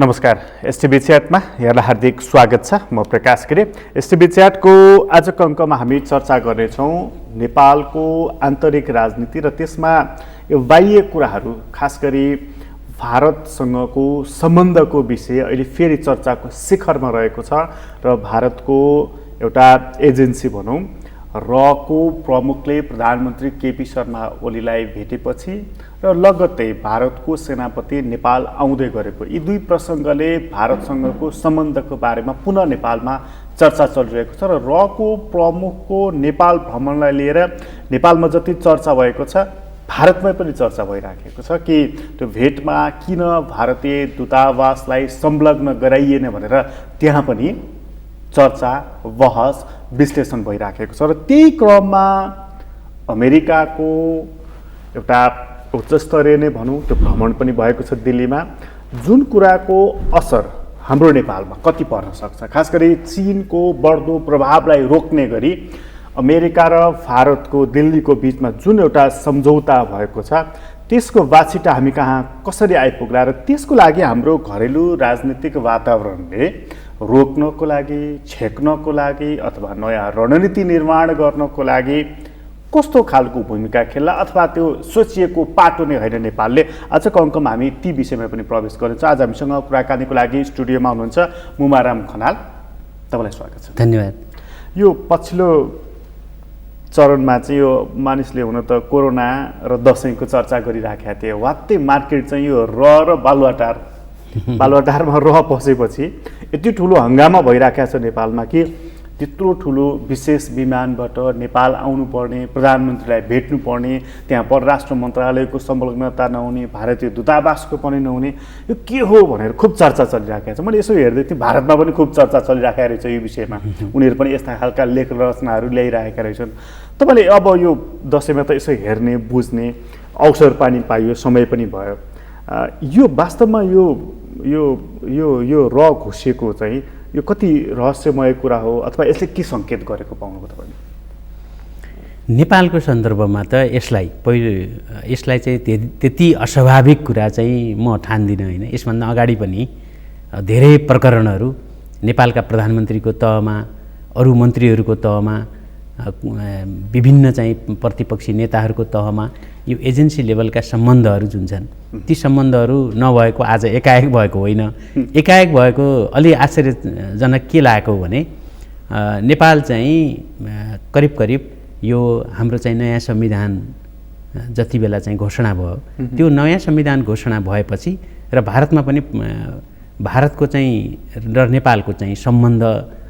नमस्कार। एसटिभी च्याटमा यहाँलाई हार्दिक स्वागत छ। म प्रकाश गिरी। एसटिभी च्याटको आजको अङ्कमा हामी चर्चा गर्नेछौँ नेपालको आन्तरिक राजनीति र त्यसमा यो बाह्य कुराहरू, खास गरी भारतसँगको सम्बन्धको विषय अहिले फेरि चर्चाको शिखरमा रहेको छ र भारतको एउटा एजेन्सी भनौँ रको प्रमुखले प्रधानमन्त्री केपी शर्मा ओलीलाई भेटेपछि र लगत्तै भारतको सेनापति नेपाल आउँदै गरेको यी दुई प्रसङ्गले भारतसँगको सम्बन्धको बारेमा पुनः नेपालमा चर्चा चलिरहेको छ र रको प्रमुखको नेपाल भ्रमणलाई लिएर नेपालमा जति चर्चा भएको छ भारतमै पनि चर्चा भइराखेको छ कि त्यो भेटमा किन भारतीय दूतावासलाई संलग्न गराइएन भनेर त्यहाँ पनि चर्चा बहस विश्लेषण भइराखेको छ र त्यही क्रममा अमेरिकाको एउटा उच्चस्तरीय नै भनौँ त्यो भ्रमण पनि भएको छ दिल्लीमा, जुन कुराको असर हाम्रो नेपालमा कति पर्न सक्छ, खास गरी चीनको बढ्दो प्रभावलाई रोक्ने गरी अमेरिका र भारतको दिल्लीको बिचमा जुन एउटा सम्झौता भएको छ त्यसको वाछिटा हामी कहाँ कसरी आइपुग्ला र त्यसको लागि हाम्रो घरेलु राजनीतिक वातावरणले रोक्नको लागि, छेक्नको लागि अथवा नयाँ रणनीति निर्माण गर्नको लागि कस्तो खालको भूमिका खेल्ला अथवा त्यो सोचिएको पाटो नै होइन नेपालले। आजको अङ्कमा हामी ती विषयमा पनि प्रवेश गर्नेछौँ। आज हामीसँग कुराकानीको लागि स्टुडियोमा हुनुहुन्छ मुमाराम खनाल, तपाईँलाई स्वागत छ। धन्यवाद। यो पछिल्लो चरणमा चाहिँ यो मानिसले हुन त कोरोना र दसैँको चर्चा गरिराखेका थिए, वात्तै मार्केट चाहिँ यो र बालुवाटारमा पसेपछि यति ठुलो हङ्गामा भइराखेको छ नेपालमा कि त्यत्रो ठुलो विशेष विमानबाट नेपाल आउनुपर्ने, प्रधानमन्त्रीलाई भेट्नुपर्ने, त्यहाँ परराष्ट्र मन्त्रालयको संलग्नता नहुने, भारतीय दूतावासको पनि नहुने, यो के हो भनेर खुब चर्चा चलिराखेको छ। मैले यसो हेर्दै थिएँ भारतमा पनि खुब चर्चा चलिराखेको रहेछ यो विषयमा, उनीहरू पनि यस्ता खालका लेख रचनाहरू ल्याइराखेका रहेछन्। तपाईँले अब यो दसैँमा त यसो हेर्ने बुझ्ने अवसर पनि पाइयो, समय पनि भयो, यो वास्तवमा यो र घुसेको चाहिँ यो कति रहस्यमय कुरा हो अथवा यसले के सङ्केत गरेको पाउनुभयो तपाईँले? नेपालको सन्दर्भमा त यसलाई चाहिँ त्यति अस्वाभाविक कुरा चाहिँ म ठान्दिनँ होइन। यसभन्दा अगाडि पनि धेरै प्रकरणहरू नेपालका प्रधानमन्त्रीको तहमा, अरू मन्त्रीहरूको तहमा, विभिन्न चाहिँ प्रतिपक्षी नेताहरूको तहमा यो एजेन्सी लेभलका सम्बन्धहरू जुन छन् ती सम्बन्धहरू नभएको आज एकाएक भएको होइन। एकाएक भएको अलि आश्चर्यजनक के लागेको भने नेपाल चाहिँ करिब करिब यो हाम्रो चाहिँ नयाँ संविधान जति बेला चाहिँ घोषणा भयो त्यो नयाँ संविधान घोषणा भएपछि र भारतमा पनि भारतको चाहिँ र नेपालको चाहिँ सम्बन्ध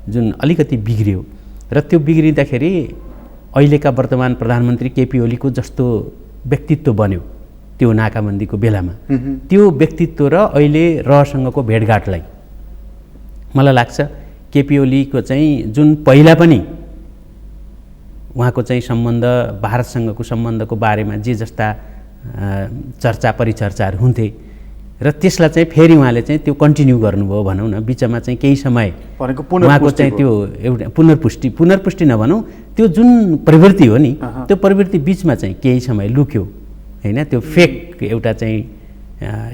जुन अलिकति बिग्रियो र त्यो बिग्रिँदाखेरि अहिलेका वर्तमान प्रधानमन्त्री केपी ओलीको जस्तो व्यक्तित्व बन्यो त्यो नाकाबन्दीको बेलामा, त्यो व्यक्तित्व र अहिले रसँगको भेटघाटलाई मलाई लाग्छ केपी ओलीको चाहिँ जुन पहिला पनि उहाँको चाहिँ सम्बन्ध भारतसँगको सम्बन्धको बारेमा जे जस्ता चर्चा परिचर्चाहरू हुन्थे र त्यसलाई चाहिँ फेरि उहाँले चाहिँ त्यो कन्टिन्यू गर्नुभयो भनौँ न। बिचमा चाहिँ केही समय उहाँको चाहिँ त्यो एउटा पुनर्पुष्टि नभनौँ, त्यो जुन प्रवृत्ति हो नि त्यो प्रवृत्ति बिचमा चाहिँ केही समय लुक्यो होइन। त्यो फेक एउटा चाहिँ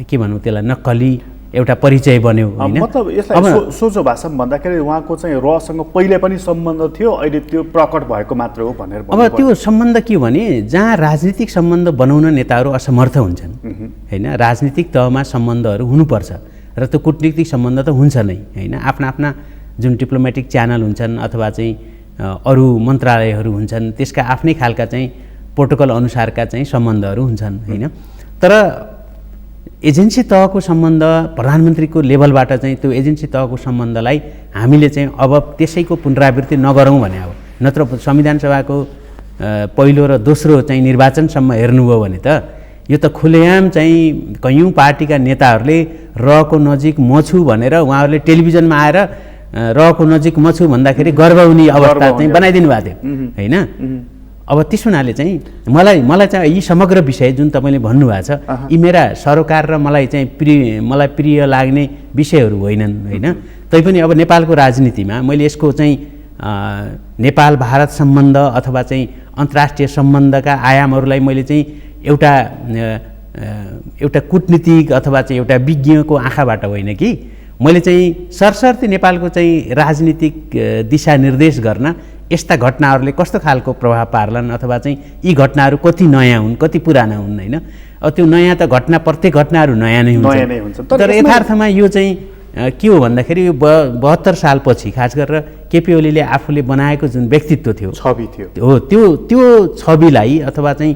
के भनौँ त्यसलाई नक्कली एउटा परिचय बन्यो होइन। मतलब यसलाई सोझो भाषामा भन्दाखेरि उहाँको चाहिँ रसँग पहिले पनि सम्बन्ध थियो, अहिले त्यो प्रकट भएको मात्र हो भनेर। अब त्यो सम्बन्ध के भने जहाँ राजनीतिक सम्बन्ध बनाउन नेताहरू असमर्थ हुन्छन् होइन, राजनीतिक तहमा सम्बन्धहरू हुनुपर्छ र त्यो कुटनीतिक सम्बन्ध त हुन्छ नै होइन। आफ्ना आफ्ना जुन डिप्लोमेटिक च्यानल हुन्छन् अथवा चाहिँ अरू मन्त्रालयहरू हुन्छन् त्यसका आफ्नै खालका चाहिँ प्रोटोकल अनुसारका चाहिँ सम्बन्धहरू हुन्छन् होइन। तर एजेन्सी तहको सम्बन्ध प्रधानमन्त्रीको लेभलबाट चाहिँ त्यो एजेन्सी तहको सम्बन्धलाई हामीले चाहिँ अब त्यसैको पुनरावृत्ति नगरौँ भने हो। नत्र संविधान सभाको पहिलो र दोस्रो चाहिँ निर्वाचनसम्म हेर्नुभयो भने त यो त खुलेआम चाहिँ कयौँ पार्टीका नेताहरूले रको नजिक म छु भनेर उहाँहरूले टेलिभिजनमा आएर रको नजिक म छु भन्दाखेरि गर्व हुने अवस्था चाहिँ बनाइदिनु भएको थियो होइन। अब त्यस हुनाले चाहिँ मलाई चाहिँ यी समग्र विषय जुन तपाईँले भन्नुभएको छ यी मेरा सरोकार र मलाई प्रिय लाग्ने विषयहरू होइनन् होइन। तैपनि अब नेपालको राजनीतिमा मैले यसको चाहिँ नेपाल भारत सम्बन्ध अथवा चाहिँ अन्तर्राष्ट्रिय सम्बन्धका आयामहरूलाई मैले चाहिँ एउटा एउटा कूटनीतिक अथवा चाहिँ एउटा विज्ञको आँखाबाट होइन कि मैले चाहिँ सरसर्ती नेपालको चाहिँ राजनीतिक दिशानिर्देश गर्न यस्ता घटनाहरूले कस्तो खालको प्रभाव पार्लान् अथवा चाहिँ यी घटनाहरू कति नयाँ हुन् कति पुराना हुन् होइन। अब त्यो नयाँ त घटना प्रत्येक घटनाहरू नयाँ नै हुन्छ तर यथार्थमा यो चाहिँ के हो भन्दाखेरि यो 72 सालपछि खास गरेर केपी ओलीले आफूले बनाएको जुन व्यक्तित्व थियो छवि थियो हो त्यो छविलाई अथवा चाहिँ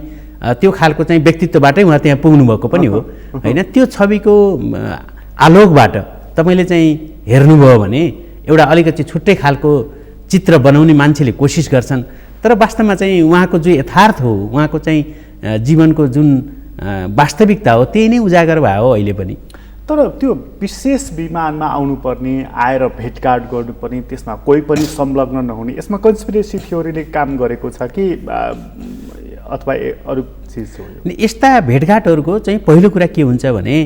त्यो खालको चाहिँ व्यक्तित्वबाटै उहाँ त्यहाँ पुग्नुभएको पनि हो होइन। त्यो छविको आलोकबाट तपाईँले चाहिँ हेर्नुभयो भने एउटा अलिकति छुट्टै खालको चित्र बनाउने मान्छेले कोसिस गर्छन् तर वास्तवमा चाहिँ उहाँको जो यथार्थ हो उहाँको चाहिँ जीवनको जुन वास्तविकता हो त्यही नै उजागर भयो अहिले पनि। तर त्यो विशेष विमानमा आउनुपर्ने आएर भेटघाट गर्नुपर्ने त्यसमा कोही पनि संलग्न नहुने यसमा कन्स्पिरेसी थ्योरीले काम गरेको छ कि अथवा अरू चिज हो। यस्ता भेटघाटहरूको चाहिँ पहिलो कुरा के हुन्छ भने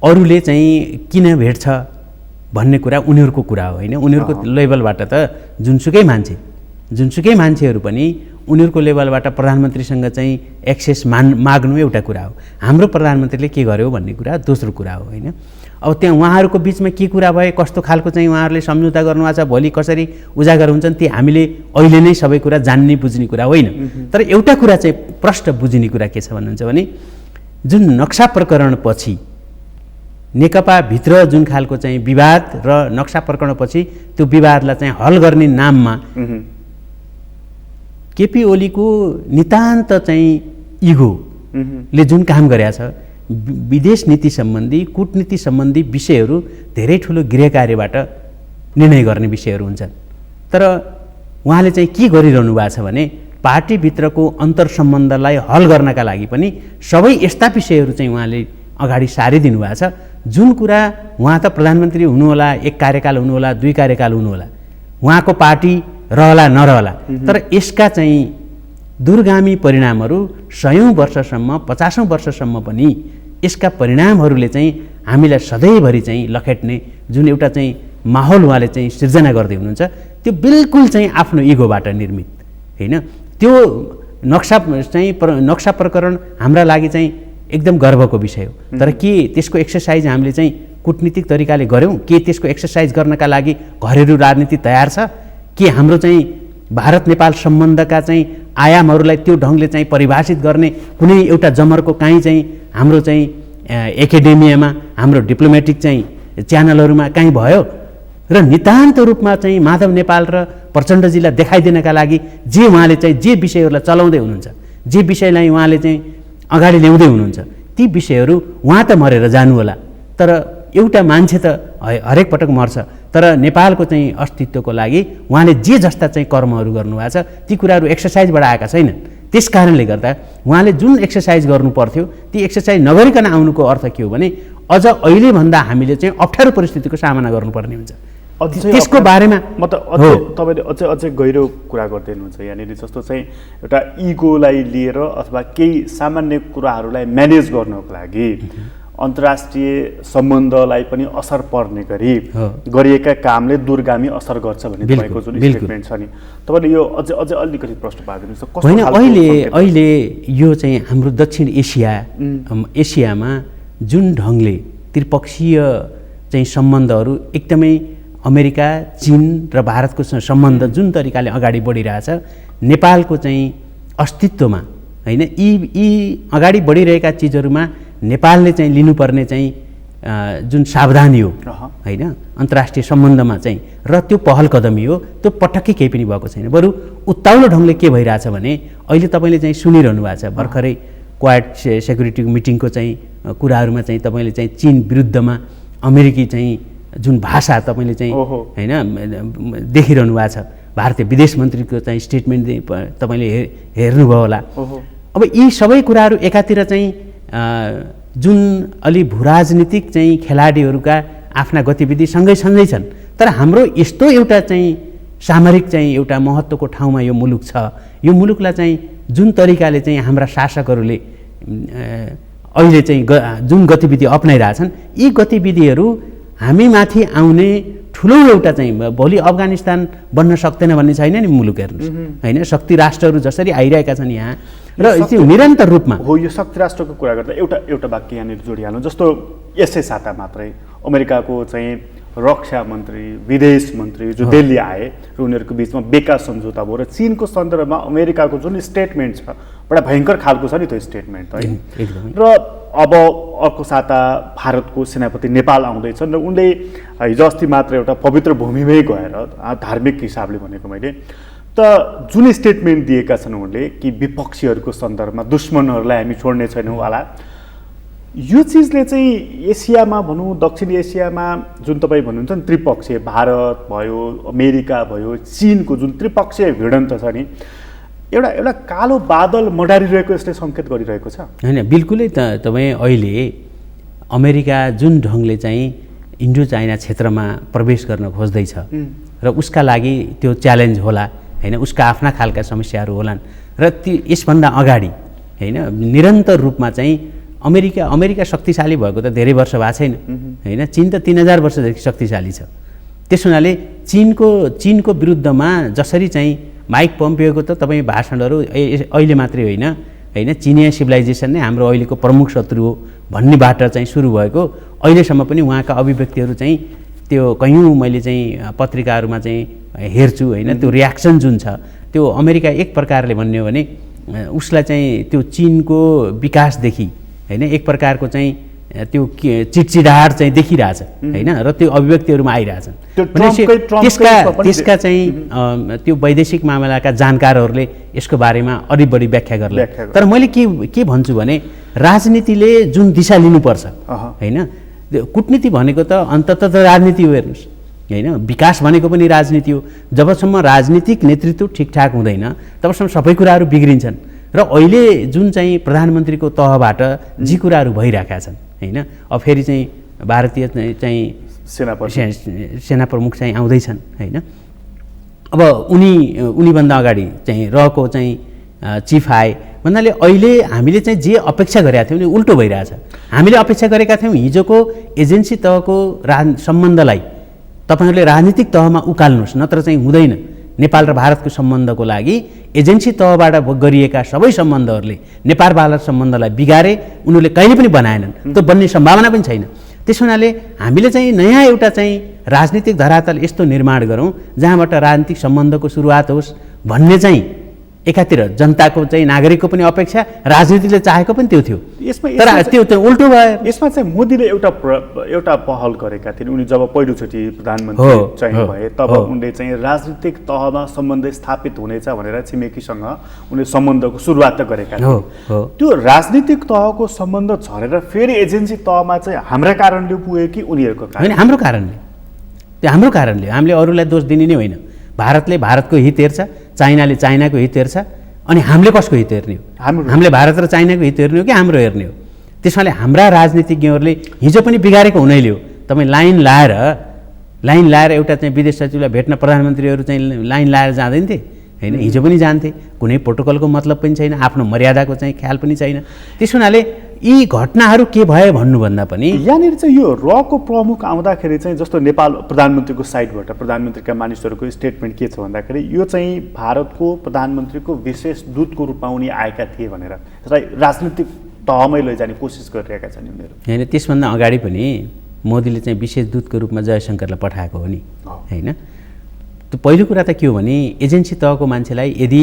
अरूले चाहिँ किन भेट्छ भन्ने कुरा उनीहरूको कुरा हो होइन। उनीहरूको लेभलबाट त जुनसुकै मान्छेहरू पनि उनीहरूको लेभलबाट प्रधानमन्त्रीसँग चाहिँ एक्सेस माग्नु एउटा कुरा हो। हाम्रो प्रधानमन्त्रीले के गर्यो भन्ने कुरा दोस्रो कुरा हो होइन। अब त्यहाँ उहाँहरूको बिचमा के कुरा भयो कस्तो खालको चाहिँ उहाँहरूले सम्झौता गर्नुभएको छ भोलि कसरी उजागर हुन्छन् ती हामीले अहिले नै सबै कुरा जान्ने बुझ्ने कुरा होइन। तर एउटा कुरा चाहिँ प्रष्ट बुझिने कुरा के छ भन्नुहुन्छ भने जुन नक्सा प्रकरणपछि नेकपाभित्र जुन खालको चाहिँ विवाद र नक्सा प्रकरणपछि त्यो विवादलाई चाहिँ हल गर्ने नाममा केपी ओलीको नितान्त चाहिँ इगोले जुन काम गरेका छ विदेश नीति सम्बन्धी कूटनीति सम्बन्धी विषयहरू धेरै ठुलो गृह कार्यबाट निर्णय गर्ने विषयहरू हुन्छन्। तर उहाँले चाहिँ के गरिरहनु भएको छ भने पार्टीभित्रको अन्तर सम्बन्धलाई हल गर्नका लागि पनि सबै यस्ता विषयहरू चाहिँ उहाँले अगाडि सारिदिनु भएको छ जुन कुरा उहाँ त प्रधानमन्त्री हुनुहोला 1 कार्यकाल हुनुहोला 2 कार्यकाल हुनुहोला उहाँको पार्टी रहला नरहला तर यसका चाहिँ दूरगामी परिणामहरू 100औं वर्षसम्म 50औं वर्षसम्म पनि यसका परिणामहरूले चाहिँ हामीलाई सधैँभरि चाहिँ लखेट्ने जुन एउटा चाहिँ माहौल उहाँले चाहिँ सिर्जना गर्दै हुनुहुन्छ त्यो बिल्कुल चाहिँ आफ्नो इगोबाट निर्मित होइन। त्यो नक्सा प्रकरण हाम्रा लागि चाहिँ एकदम गर्वको विषय हो। तर के त्यसको एक्सरसाइज हामीले चाहिँ कूटनीतिक तरिकाले गऱ्यौँ के त्यसको एक्सरसाइज गर्नका लागि घरेलु राजनीति तयार छ के हाम्रो चाहिँ भारत नेपाल सम्बन्धका चाहिँ आयामहरूलाई त्यो ढङ्गले चाहिँ परिभाषित गर्ने कुनै एउटा जमर्को काहीँ चाहिँ हाम्रो चाहिँ एकाडेमियामा हाम्रो डिप्लोमेटिक चाहिँ च्यानलहरूमा काहीँ भयो र नितान्त रूपमा चाहिँ माधव नेपाल र प्रचण्डजीलाई देखाइदिनका लागि जे उहाँले चाहिँ जे विषयहरूलाई चलाउँदै हुनुहुन्छ जे विषयलाई उहाँले चाहिँ अगाडि ल्याउँदै हुनुहुन्छ ती विषयहरू उहाँ त मरेर जानु होला तर एउटा मान्छे त हरेक पटक मर्छ तर नेपालको चाहिँ अस्तित्वको लागि उहाँले जे जस्ता चाहिँ कर्महरू गर्नुभएको छ ती कुराहरू एक्सरसाइजबाट आएका छैनन्। त्यस कारणले गर्दा उहाँले जुन एक्सरसाइज गर्नु पर्थ्यो ती एक्सरसाइज नगरिकन आउनुको अर्थ के हो भने अझ अहिले भन्दा हामीले चाहिँ अप्ठ्यारो परिस्थितिको सामना गर्नुपर्ने हुन्छ। त्यसको बारेमा म त तपाईँले अझै गहिरो कुरा गर्दै हुनुहुन्छ यहाँनिर जस्तो चाहिँ एउटा इगोलाई लिएर अथवा केही सामान्य कुराहरूलाई म्यानेज गर्नको लागि अन्तर्राष्ट्रिय सम्बन्धलाई पनि असर पर्ने गरी गरिएका कामले दूरगामी असर गर्छ भन्ने तपाईँको जुन स्टेटमेन्ट छ नि तपाईँले यो अझै अलिकति प्रश्न पारिदिनुहोस्। होइन अहिले यो चाहिँ हाम्रो दक्षिण एसियामा जुन ढङ्गले त्रिपक्षीय चाहिँ सम्बन्धहरू एकदमै अमेरिका चीन र भारतको सम्बन्ध जुन तरिकाले अगाडि बढिरहेछ नेपालको चाहिँ अस्तित्वमा होइन यी अगाडि बढिरहेका चिजहरूमा नेपालले चाहिँ लिनुपर्ने चाहिँ जुन सावधानी हो होइन अन्तर्राष्ट्रिय सम्बन्धमा चाहिँ र त्यो पहल कदमी हो त्यो पटक्कै केही पनि भएको छैन। बरु उत्ताउलो ढङ्गले के भइरहेछ भने अहिले तपाईँले चाहिँ सुनिरहनु भएको छ भर्खरै क्वाड सेक्युरिटी मिटिङको चाहिँ कुराहरूमा चाहिँ तपाईँले चाहिँ चीन विरुद्धमा अमेरिकी चाहिँ जुन भाषा तपाईँले चाहिँ होइन देखिरहनु भएको छ भारतीय विदेश मन्त्रीको चाहिँ स्टेटमेन्ट तपाईँले हेर्नुभयो होला। अब यी सबै कुराहरू एकातिर चाहिँ जुन अलि भूराजनीतिक चाहिँ खेलाडीहरूका आफ्ना गतिविधि सँगै छन् तर हाम्रो यस्तो एउटा चाहिँ सामरिक चाहिँ एउटा महत्त्वको ठाउँमा यो मुलुक छ यो मुलुकलाई चाहिँ जुन तरिकाले चाहिँ हाम्रा शासकहरूले अहिले चाहिँ जुन गतिविधि अपनाइरहेछन् यी गतिविधिहरू हामीमाथि आउने ठुलो एउटा चाहिँ भोलि अफगानिस्तान बन्न सक्दैन भन्ने छैन नि मुलुक हेर्नुहोस् होइन शक्ति राष्ट्रहरू जसरी आइरहेका छन् यहाँ र त्यो निरन्तर रूपमा हो। यो शक्ति राष्ट्रको कुरा गर्दा एउटा वाक्य यहाँनिर जोडिहाल्नु, जस्तो यसै साता मात्रै अमेरिकाको चाहिँ रक्षा मन्त्री, विदेश मन्त्री जो दिल्ली आए र उनीहरूको बिचमा बेका सम्झौता भयो र चीनको सन्दर्भमा अमेरिकाको जुन स्टेटमेन्ट छ बडा भयङ्कर खालको छ नि त्यो स्टेटमेन्ट है। र अब अर्को साता भारतको सेनापति नेपाल आउँदैछन् र उनले हिजो अस्ति मात्र एउटा पवित्र भूमिमै गएर धार्मिक हिसाबले भनेको मैले त जुन स्टेटमेन्ट दिएका छन् उनले कि विपक्षीहरूको सन्दर्भमा दुश्मनहरूलाई हामी छोड्ने छैनौँ होला, यो चिजले चाहिँ एसियामा भनौँ, दक्षिण एसियामा जुन तपाईँ भन्नुहुन्छ नि त्रिपक्षीय, भारत भयो, अमेरिका भयो, चीनको जुन त्रिपक्षीय भिडन्त छ नि, एउटा कालो बादल मडारिरहेको यसले सङ्केत गरिरहेको छ होइन? बिल्कुलै तपाईँ अहिले अमेरिका जुन ढङ्गले चाहिँ इन्डो चाइना क्षेत्रमा प्रवेश गर्न खोज्दैछ र उसका लागि त्यो च्यालेन्ज होला होइन, उसका आफ्ना खालका समस्याहरू होलान् र यसभन्दा अगाडि होइन निरन्तर रूपमा चाहिँ अमेरिका शक्तिशाली भएको त धेरै वर्ष भएको छैन होइन। चीन त 3000 वर्षदेखि शक्तिशाली छ। त्यस हुनाले चीनको विरुद्धमा जसरी चाहिँ माइक पम्पियोको त तपाईँ भाषणहरू अहिले मात्रै होइन चिनिया सिभिलाइजेसन नै हाम्रो अहिलेको प्रमुख शत्रु हो भन्नेबाट चाहिँ सुरु भएको, अहिलेसम्म पनि उहाँका अभिव्यक्तिहरू चाहिँ त्यो कयौँ मैले चाहिँ पत्रिकाहरूमा चाहिँ हेर्छु होइन। त्यो रियाक्सन जुन छ त्यो अमेरिका एक प्रकारले भन्ने हो भने उसलाई चाहिँ त्यो चीनको विकासदेखि होइन एक प्रकारको चाहिँ त्यो चिडचिडाहट चाहिँ देखिरहेछ होइन, र त्यो अभिव्यक्तिहरूमा आइरहेछन्। त्यसका चाहिँ त्यो वैदेशिक मामलाका जानकारहरूले यसको बारेमा अलि बढी व्याख्या गर्ला। तर मैले के भन्छु भने राजनीतिले जुन दिशा लिनुपर्छ होइन, कूटनीति भनेको त अन्ततः राजनीति हो हेर्नुहोस् होइन, विकास भनेको पनि राजनीति हो। जबसम्म राजनीतिक नेतृत्व ठिकठाक हुँदैन तबसम्म सबै कुराहरू बिग्रिन्छन् र अहिले जुन चाहिँ प्रधानमन्त्रीको तहबाट जी कुराहरू भइरहेका छन् होइन। अब फेरि चाहिँ भारतीय चाहिँ सेना प्रमुख चाहिँ आउँदैछन् होइन। अब उनीभन्दा अगाडि चाहिँ रहेको चाहिँ चिफ आए भन्नाले अहिले हामीले चाहिँ जे अपेक्षा गरेका थियौँ नि उल्टो भइरहेछ। हामीले अपेक्षा गरेका थियौँ हिजोको एजेन्सी तहको सम्बन्धलाई तपाईँहरूले राजनीतिक तहमा उकाल्नुहोस्, नत्र चाहिँ हुँदैन। नेपाल र भारतको सम्बन्धको लागि एजेन्सी तहबाट गरिएका सबै सम्बन्धहरूले नेपाल भारत सम्बन्धलाई बिगारे, उनीहरूले कहिले पनि बनाएनन्, त्यो बन्ने सम्भावना पनि छैन। त्यस हुनाले हामीले चाहिँ नयाँ एउटा चाहिँ राजनीतिक धरातल यस्तो निर्माण गरौँ जहाँबाट राजनीतिक सम्बन्धको सुरुवात होस् भन्ने चाहिँ एकातिर जनताको चाहिँ नागरिकको पनि अपेक्षा, राजनीतिले चाहेको पनि त्यो थियो। तर त्यो उल्टो भयो। यसमा चाहिँ मोदीले एउटा पहल गरेका थिए। उनी जब पहिलोचोटि प्रधानमन्त्री चाहिँ भए तब उनले चाहिँ राजनीतिक तहमा सम्बन्ध स्थापित हुनेछ भनेर छिमेकीसँग उनले सम्बन्धको सुरुवात त गरेका थिए। त्यो राजनीतिक तहको सम्बन्ध झरेर फेरि एजेन्सी तहमा चाहिँ हाम्रा कारणले पुगे कि उनीहरूको कारण? होइन, हाम्रो कारणले। त्यो हाम्रो कारणले, हामीले अरूलाई दोष दिने नै होइन। भारतले भारतको हित हेर्छ, चाइनाले चाइनाको हित हेर्छ, अनि हामीले कसको हित हेर्ने हो? हामीले भारत र चाइनाको हित हेर्ने हो कि हाम्रो हेर्ने हो? त्यसैले हाम्रा राजनीतिज्ञहरूले हिजो पनि बिगारेको हुनैले हो। तपाईँ लाइन लाएर एउटा चाहिँ विदेश सचिवलाई भेट्न प्रधानमन्त्रीहरू चाहिँ लाइन लाएर जाँदैन थिए होइन, हिजो पनि जान्थे। कुनै प्रोटोकलको मतलब पनि छैन, आफ्नो मर्यादाको चाहिँ ख्याल पनि छैन। त्यस हुनाले यी घटनाहरू के भयो भन्नुभन्दा पनि यहाँनिर चाहिँ यो रको प्रमुख आउँदाखेरि चाहिँ जस्तो नेपाल प्रधानमन्त्रीको साइडबाट प्रधानमन्त्रीका मानिसहरूको स्टेटमेन्ट के छ भन्दाखेरि यो चाहिँ भारतको प्रधानमन्त्रीको विशेष दूतको रूपमा उनी आएका थिए भनेर यसलाई राजनीतिक तहमै लैजाने कोसिस गरिरहेका छन् उनीहरू होइन। त्यसभन्दा अगाडि पनि मोदीले चाहिँ विशेष दूतको रूपमा जयशङ्करलाई पठाएको हो नि होइन। त्यो पहिलो कुरा त के हो भने एजेन्सी तहको मान्छेलाई यदि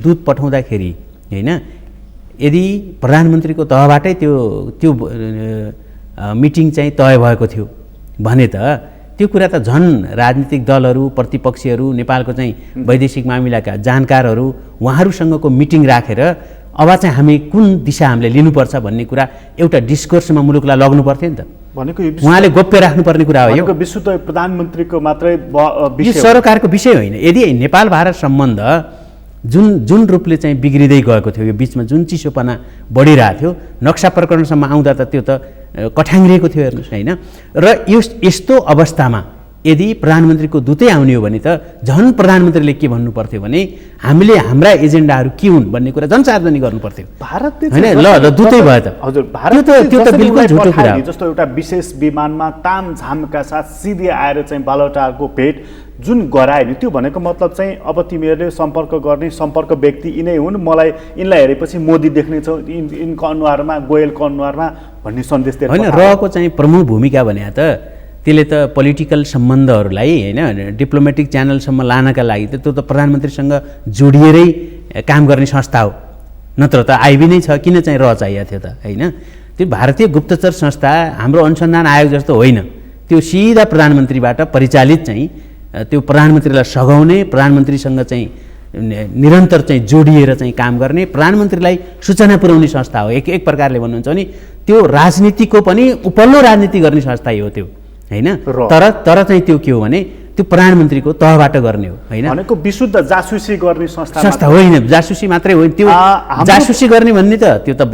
दूत पठाउँदाखेरि होइन, यदि प्रधानमन्त्रीको तहबाटै त्यो मिटिङ चाहिँ तय भएको थियो भने त त्यो कुरा त झन् राजनीतिक दलहरू, प्रतिपक्षीहरू, नेपालको चाहिँ वैदेशिक मामिलाका जानकारहरू उहाँहरूसँगको मिटिङ राखेर अब चाहिँ हामी कुन दिशा हामीले लिनुपर्छ भन्ने कुरा एउटा डिस्कोर्समा मुलुकलाई लग्नु पर्थ्यो नि त। भनेको उहाँले गोप्य राख्नुपर्ने कुरा हो। यो विश्व त प्रधानमन्त्रीको मात्रै यो सरकारको विषय होइन। यदि नेपाल भारत सम्बन्ध जुन रूपले चाहिँ बिग्रिँदै गएको थियो, यो बिचमा जुन चिसोपना बढिरहेको थियो, नक्सा प्रकरणसम्म आउँदा त त्यो त कठाङ्ग्रिएको थियो हेर्नुहोस् होइन। र यस्तो अवस्थामा यदि प्रधानमन्त्रीको दूतै आउने हो भने त झन् प्रधानमन्त्रीले के भन्नु पर्थ्यो भने हामीले हाम्रा एजेन्डाहरू के हुन् भन्ने कुरा झन् सार्वजनिक गर्नु पर्थ्यो भारतले हैन। ल दूतै भयो त। हजुर, त्यो त बिल्कुल झुटो कुरा हो। जस्तो एउटा विशेष विमानमा तामझामका साथ सिधै आएर चाहिँ बालुवाटारको भेट जुन गरायो नि, त्यो भनेको मतलब चाहिँ अब तिमीहरूले सम्पर्क गर्ने सम्पर्क व्यक्ति यिनै हुन्, मलाई यिनलाई हेरेपछि मोदी देख्ने छौ यिनको अनुहारमा, गोयलको अनुहारमा भन्ने सन्देश दिएर होइन। रहको चाहिँ प्रमुख भूमिका भने त त्यसले त पोलिटिकल सम्बन्धहरूलाई होइन डिप्लोमेटिक च्यानलसम्म लानका लागि त त्यो त प्रधानमन्त्रीसँग जोडिएरै काम गर्ने संस्था हो, नत्र त आइबी नै छ किन चाहिँ रह चाहिएको थियो त होइन। त्यो भारतीय गुप्तचर संस्था हाम्रो अनुसन्धान आयोग जस्तो होइन, त्यो सिधा प्रधानमन्त्रीबाट परिचालित चाहिँ त्यो प्रधानमन्त्रीलाई सघाउने, प्रधानमन्त्रीसँग चाहिँ निरन्तर चाहिँ जोडिएर चाहिँ काम गर्ने, प्रधानमन्त्रीलाई सूचना पुर्याउने संस्था हो। एक प्रकारले भन्नुहुन्छ भने त्यो राजनीतिको पनि उपल्लो राजनीति गर्ने संस्था हो त्यो हैन। तर चाहिँ त्यो के हो भने त्यो प्रधानमन्त्रीको तहबाट गर्ने हो हैन, भनेको विशुद्ध जासुसी गर्ने संस्था होइन। जासुसी मात्रै होइन, त्यो जासुसी गर्ने भन्ने त त्यो त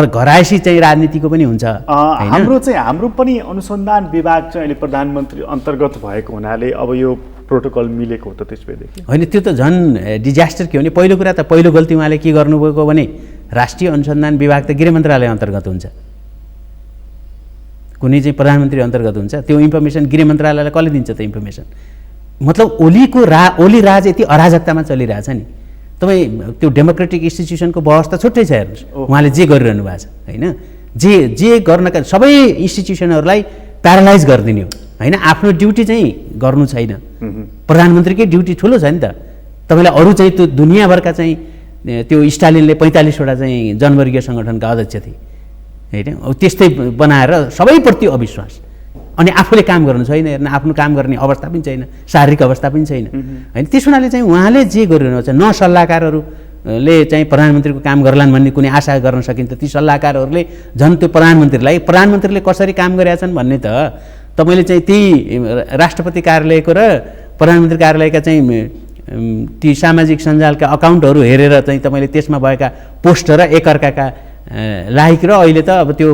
घरायसी चाहिँ राजनीतिको पनि हुन्छ। हाम्रो पनि अनुसन्धान विभाग चाहिँ अहिले प्रधानमन्त्री अन्तर्गत भएको हुनाले अब यो प्रोटोकल मिलेको हो त त्यसपछि होइन। त्यो त झन् डिजास्टर के हो भने पहिलो कुरा त पहिलो गल्ती उहाँले के गर्नुभएको भने राष्ट्रिय अनुसन्धान विभाग त गृह मन्त्रालय अन्तर्गत हुन्छ, कुनै चाहिँ प्रधानमन्त्री अन्तर्गत हुन्छ। त्यो इन्फर्मेसन गृह मन्त्रालयलाई कसले दिन्छ त इन्फर्मेसन? मतलब ओली राज यति अराजकतामा चलिरहेछ नि। तपाईँ त्यो डेमोक्रेटिक इन्स्टिट्युसनको व्यवस्था छुट्टै छ हेर्नुहोस्, उहाँले जे गरिरहनु भएको छ होइन। जे गर्नका सबै इन्स्टिट्युसनहरूलाई प्यारालाइज गरिदिने हो होइन। आफ्नो ड्युटी चाहिँ गर्नु छैन, प्रधानमन्त्रीकै ड्युटी ठुलो छ नि त। तपाईँलाई अरू चाहिँ त्यो दुनियाँभरका चाहिँ त्यो स्टालिनले 45वटा चाहिँ जनवर्गीय सङ्गठनका अध्यक्ष थिए होइन, त्यस्तै बनाएर सबैप्रति अविश्वास, अनि आफूले काम गर्नु छैन हेर्न, आफ्नो काम गर्ने अवस्था पनि छैन, शारीरिक अवस्था पनि छैन होइन। त्यस हुनाले चाहिँ उहाँले जे गरिरहनु छ न सल्लाहकारहरूले चाहिँ प्रधानमन्त्रीको काम गर्लान् भन्ने कुनै आशा गर्न सकिन्छ। ती सल्लाहकारहरूले झन् त्यो प्रधानमन्त्रीले कसरी काम गरेका छन् भन्ने त तपाईँले चाहिँ त्यही राष्ट्रपति कार्यालयको र प्रधानमन्त्री कार्यालयका चाहिँ ती सामाजिक सञ्जालका अकाउन्टहरू हेरेर चाहिँ तपाईँले त्यसमा भएका पोस्ट र एकअर्काका लाइक र अहिले त अब त्यो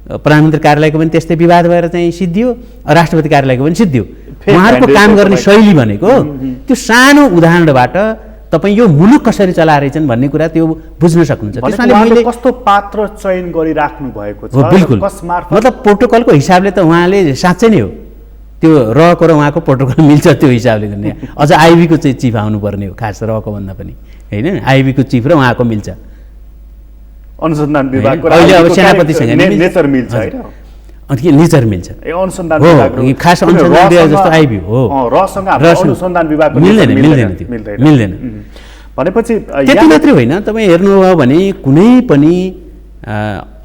प्रधानमन्त्री कार्यालयको पनि त्यस्तै विवाद भएर चाहिँ सिद्धियो, राष्ट्रपति कार्यालयको पनि सिद्धियो। उहाँहरूको काम गर्ने शैली भनेको त्यो सानो उदाहरणबाट तपाईँ यो मुलुक कसरी चलाइरहेछन् भन्ने कुरा त्यो बुझ्न सक्नुहुन्छ। त्यसैले मैले कस्तो पात्र चयन गरिराख्नु भएको छ बिल्कुल, मतलब प्रोटोकलको हिसाबले त उहाँले साँच्चै नै हो त्यो रहको र उहाँको प्रोटोकल मिल्छ त्यो हिसाबले गर्ने। अझ आइबीको चाहिँ चिफ आउनुपर्ने हो खास रहको भन्दा पनि होइन, आइबीको चिफ र उहाँको मिल्छ। अनुसन्धान विभागको अहिले अब सेनापतिसँग नेचर मिल्छ हैन, अनि नेचर मिल्छ अनुसन्धान विभागको खास अनुसन्धान विभाग जस्तो आइबी हो, रसँग अनुसन्धान विभागको मिल्दैन। भनेपछि त्यति मात्रै होइन, तपाईँ हेर्नुभयो भने कुनै पनि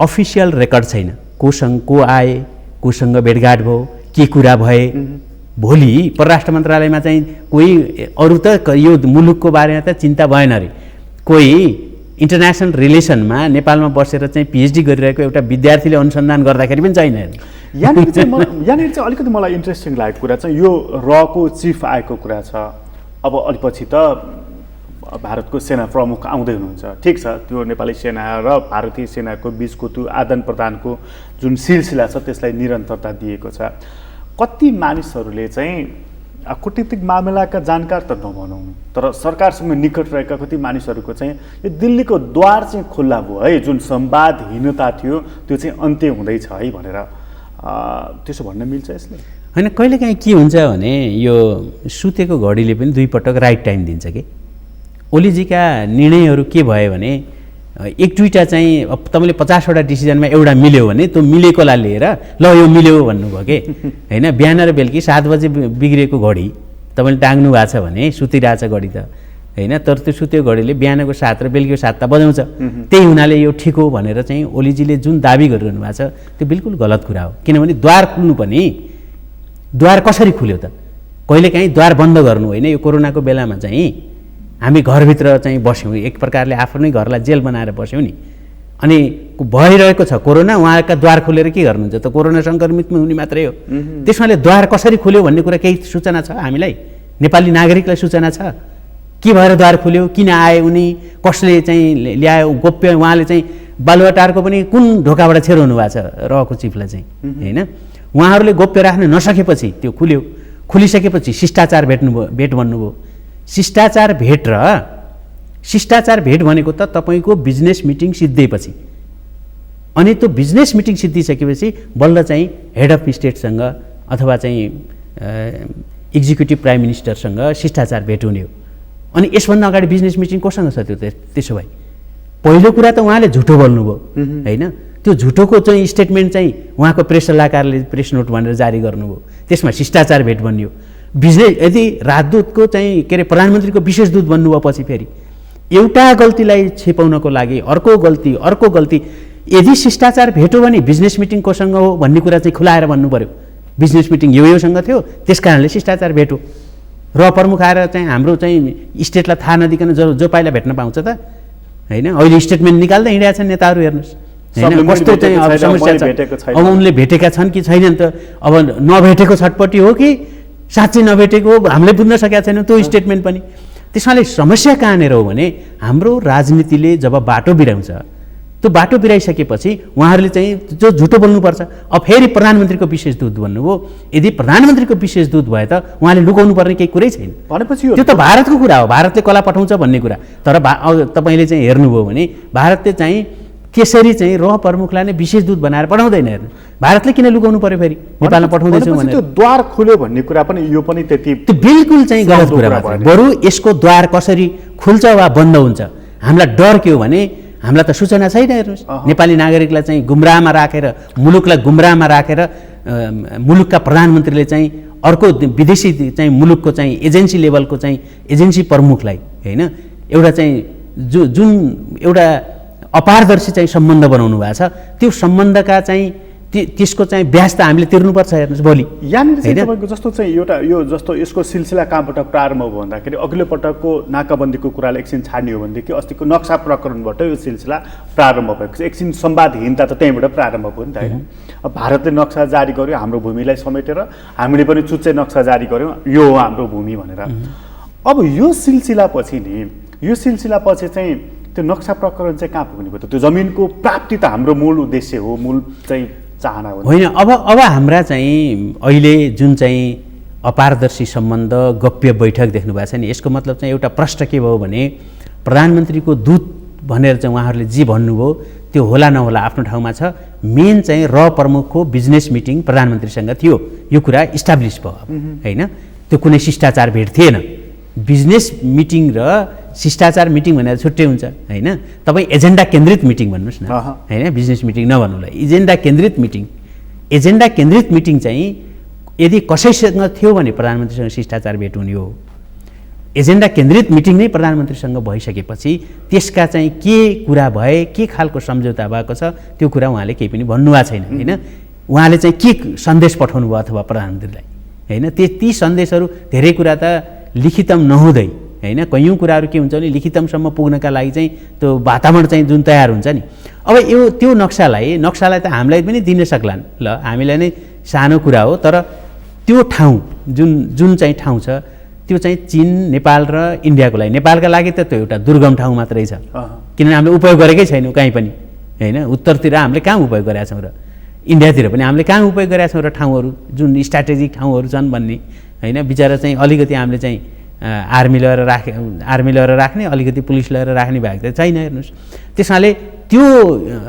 अफिसियल रेकर्ड छैन कोसँग को आए, कोसँग भेटघाट भयो, के कुरा भए। भोलि परराष्ट्र मन्त्रालयमा चाहिँ कोही अरू त यो मुलुकको बारेमा त चिन्ता भएन अरे, कोही इन्टरनेसनल रिलेसनमा नेपालमा बसेर चाहिँ पिएचडी गरिरहेको एउटा विद्यार्थीले अनुसन्धान गर्दाखेरि पनि छैन। यहाँनिर चाहिँ अलिकति मलाई इन्ट्रेस्टिङ लागेको कुरा चाहिँ यो रको चिफ आएको कुरा छ। अब अलिपछि त भारतको सेना प्रमुख आउँदै हुनुहुन्छ, ठिक छ, त्यो नेपाली सेना र भारतीय सेनाको बिचको त्यो आदान प्रदानको जुन सिलसिला छ त्यसलाई निरन्तरता दिएको छ। कति मानिसहरूले चाहिँ कूटनीतिक मामिलाका जानकार त नभनौँ, तर सरकारसँग निकट रहेका कति मानिसहरूको चाहिँ यो दिल्लीको द्वार चाहिँ खुल्ला भयो है, जुन संवादहीनता थियो त्यो चाहिँ अन्त्य हुँदैछ है भनेर त्यसो भन्न मिल्छ यसले? होइन, कहिलेकाहीँ के हुन्छ भने यो सुतेको घडीले पनि दुई पटक राइट टाइम दिन्छ कि। ओलीजीका निर्णयहरू के भयो भने एक दुईवटा चाहिँ अब तपाईँले 50वटा डिसिजनमा एउटा मिल्यो भने त्यो मिलेकोलाई लिएर ल यो मिल्यो भन्नुभयो कि होइन। बिहान र बेलुकी 7 बजे बिग्रेको घडी तपाईँले टाङ्नु भएको छ भने सुतिरहेछ घडी त होइन, तर त्यो सुत्यो घडीले बिहानको 7 र बेलुकीको 7 त बजाउँछ। त्यही हुनाले यो ठिक हो भनेर चाहिँ ओलीजीले जुन दाबी गरिरहनु भएको छ त्यो बिल्कुल गलत कुरा हो। किनभने द्वार खुल्नु पनि द्वार कसरी खुल्यो त? कहिलेकाहीँ द्वार बन्द गर्नु होइन। यो कोरोनाको बेलामा चाहिँ हामी घरभित्र चाहिँ बस्यौँ, एक प्रकारले आफ्नै घरलाई जेल बनाएर बस्यौँ नि, अनि भइरहेको छ कोरोना, उहाँका द्वार खोलेर के गर्नुहुन्छ त? कोरोना सङ्क्रमित हुने मात्रै हो। त्यसमाले द्वार कसरी खुल्यो भन्ने कुरा केही सूचना छ हामीलाई? नेपाली नागरिकलाई सूचना छ के भएर द्वार खुल्यो, किन आए उनी, कसले चाहिँ ल्यायो, गोप्य उहाँले चाहिँ बालुवाटारको पनि कुन ढोकाबाट छेराउनु भएको छ रहको चिफलाई चाहिँ होइन। उहाँहरूले गोप्य राख्न नसकेपछि त्यो खुल्यो। खोलिसकेपछि शिष्टाचार भेट भन्नुभयो। शिष्टाचार भेट भनेको त तपाईँको बिजनेस मिटिङ सिद्धिएपछि, अनि त्यो बिजनेस मिटिङ सिद्धिसकेपछि बल्ल चाहिँ हेड अफ स्टेटसँग अथवा चाहिँ एक्जिक्युटिभ प्राइम मिनिस्टरसँग शिष्टाचार भेट हुने हो। अनि यसभन्दा अगाडि बिजनेस मिटिङ कोसँग छ त्यो? त्यसो भए पहिलो कुरा त उहाँले झुटो बोल्नुभयो होइन। त्यो झुटोको चाहिँ स्टेटमेन्ट चाहिँ उहाँको प्रेस सल्लाहकारले प्रेस नोट भनेर जारी गर्नुभयो, त्यसमा शिष्टाचार भेट बनियो। यदि राजदूतको चाहिँ के अरे प्रधानमन्त्रीको विशेष दूत बन्नुभयो, पछि फेरि एउटा गल्तीलाई छिपाउनको लागि अर्को गल्ती। यदि शिष्टाचार भेट हो भने बिजनेस मिटिङ कोसँग हो भन्ने कुरा चाहिँ खुलाएर भन्नु पर्यो। बिजनेस मिटिङ योसँग थियो, त्यस कारणले शिष्टाचार भेट हो। र प्रमुख आएर चाहिँ हाम्रो चाहिँ स्टेटलाई थाहा नदिकन जो पाइला भेट्न पाउँछ त होइन। अहिले स्टेटमेन्ट निकाल्दै हिँडेका छन् नेताहरू, हेर्नुहोस् होइन कस्तो चाहिँ अब समस्या छ। अब उनले भेटेका छन् कि छैनन् त, अब नभेटेको छटपट्टि हो कि साँच्चै नभेटेको हो हामीले बुझ्न सकेका छैनौँ त्यो स्टेटमेन्ट पनि। त्यसमाले समस्या कहाँनिर हो भने हाम्रो राजनीतिले जब बाटो बिराउँछ, त्यो बाटो बिराइसकेपछि उहाँहरूले चाहिँ जो झुटो बोल्नुपर्छ। अब फेरि प्रधानमन्त्रीको विशेष दूत भन्नुभयो। यदि प्रधानमन्त्रीको विशेष दूत भए त उहाँले लुकाउनु पर्ने केही कुरै छैन भनेपछि त्यो त भारतको कुरा हो, भारतले कला पठाउँछ भन्ने कुरा। तर तपाईँले चाहिँ हेर्नुभयो भने भारतले चाहिँ केसरी चाहिँ प्रमुखलाई नै विशेष दूत बनाएर पठाउँदैन। हेर्नु भारतले किन लुकाउनु पर्यो फेरि नेपालमा पठाउँदैछौँ भनेर? त्यो द्वार खुल्यो भन्ने कुरा पनि यो पनि त्यति त्यो बिल्कुल चाहिँ गलत कुरा भयो। बरु यसको द्वार कसरी खुल्छ वा बन्द हुन्छ, हामीलाई डर के हो भने हामीलाई त सूचना छैन। हेर्नुहोस् नेपाली नागरिकलाई चाहिँ गुमराहमा राखेर, मुलुकलाई गुमराहमा राखेर मुलुकका प्रधानमन्त्रीले चाहिँ अर्को विदेशी चाहिँ मुलुकको चाहिँ एजेन्सी लेभलको चाहिँ एजेन्सी प्रमुखलाई होइन एउटा चाहिँ जुन एउटा अपारदर्शी चाहिँ सम्बन्ध बनाउनु भएको छ, त्यो सम्बन्धका चाहिँ त्यसको चाहिँ ब्याज त हामीले तिर्नुपर्छ। हेर्नुहोस् भोलि यहाँनिर चाहिँ तपाईँको जस्तो चाहिँ एउटा यो जस्तो यसको सिलसिला कहाँबाट प्रारम्भ भयो भन्दाखेरि अघिल्लो पटकको नाकाबन्दीको कुरालाई एकछिन छाड्ने हो भनेदेखि अस्तिको नक्सा प्रकरणबाट यो सिलसिला प्रारम्भ भएको छ। एकछिन संवादहीनता त त्यहीँबाट प्रारम्भ भयो नि त होइन। अब भारतले नक्सा जारी गर्यो हाम्रो भूमिलाई समेटेर, हामीले पनि चुच्चे नक्सा जारी गर्यौँ यो हो हाम्रो भूमि भनेर। अब यो सिलसिलापछि चाहिँ त्यो नक्सा प्रकरण चाहिँ कहाँ पुग्ने भयो त? त्यो जमिनको प्राप्ति त हाम्रो मूल उद्देश्य हो, मूल चाहिँ चाहना हो होइन। अब हाम्रा चाहिँ अहिले जुन चाहिँ अपारदर्शी सम्बन्ध गप्य बैठक देख्नु भएको छ नि, यसको मतलब चाहिँ एउटा प्रश्न के भयो भने प्रधानमन्त्रीको दूत भनेर चाहिँ उहाँहरूले जे भन्नुभयो त्यो होला नहोला आफ्नो ठाउँमा छ। मेन चाहिँ प्रमुखको बिजनेस मिटिङ प्रधानमन्त्रीसँग थियो, यो कुरा इस्टाब्लिस भयो होइन। त्यो कुनै शिष्टाचार भेट थिएन। बिजनेस मिटिङ र शिष्टाचार मिटिङ भनेर छुट्टै हुन्छ होइन। तपाईँ एजेन्डा केन्द्रित मिटिङ भन्नुहोस् न होइन, बिजनेस मिटिङ नभन्नुलाई। एजेन्डा केन्द्रित मिटिङ चाहिँ यदि कसैसँग थियो भने प्रधानमन्त्रीसँग शिष्टाचार भेट हुने हो। एजेन्डा केन्द्रित मिटिङ नै प्रधानमन्त्रीसँग भइसकेपछि त्यसका चाहिँ के कुरा भए, के खालको सम्झौता भएको छ त्यो कुरा उहाँले केही पनि भन्नुभएको छैन होइन। उहाँले चाहिँ के सन्देश पठाउनु भयो अथवा प्रधानमन्त्रीलाई होइन, ती सन्देशहरू धेरै कुरा त लिखितम नहुँदै होइन, कैयौँ कुराहरू के हुन्छ भने लिखितमसम्म पुग्नका लागि चाहिँ त्यो वातावरण चाहिँ जुन तयार हुन्छ नि। अब त्यो नक्सालाई त हामीलाई पनि दिन सक्लान्, ल हामीलाई नै सानो कुरा हो, तर त्यो ठाउँ जुन चाहिँ ठाउँ छ त्यो चाहिँ चीन, नेपाल र इन्डियाको लागि, नेपालका लागि त त्यो एउटा दुर्गम ठाउँ मात्रै छ किनभने हामीले उपयोग गरेकै छैनौँ कहीँ पनि होइन। उत्तरतिर हामीले कहाँ उपयोग गरेका छौँ र इन्डियातिर पनि हामीले कहाँ उपयोग गरेका छौँ र ठाउँहरू जुन स्ट्राटेजिक ठाउँहरू छन् भन्ने होइन। बिचरा चाहिँ अलिकति हामीले चाहिँ आर्मी लगेर राख्ने अलिकति पुलिस लगेर राख्ने भएको त छैन। हेर्नुहोस् त्यसमाले त्यो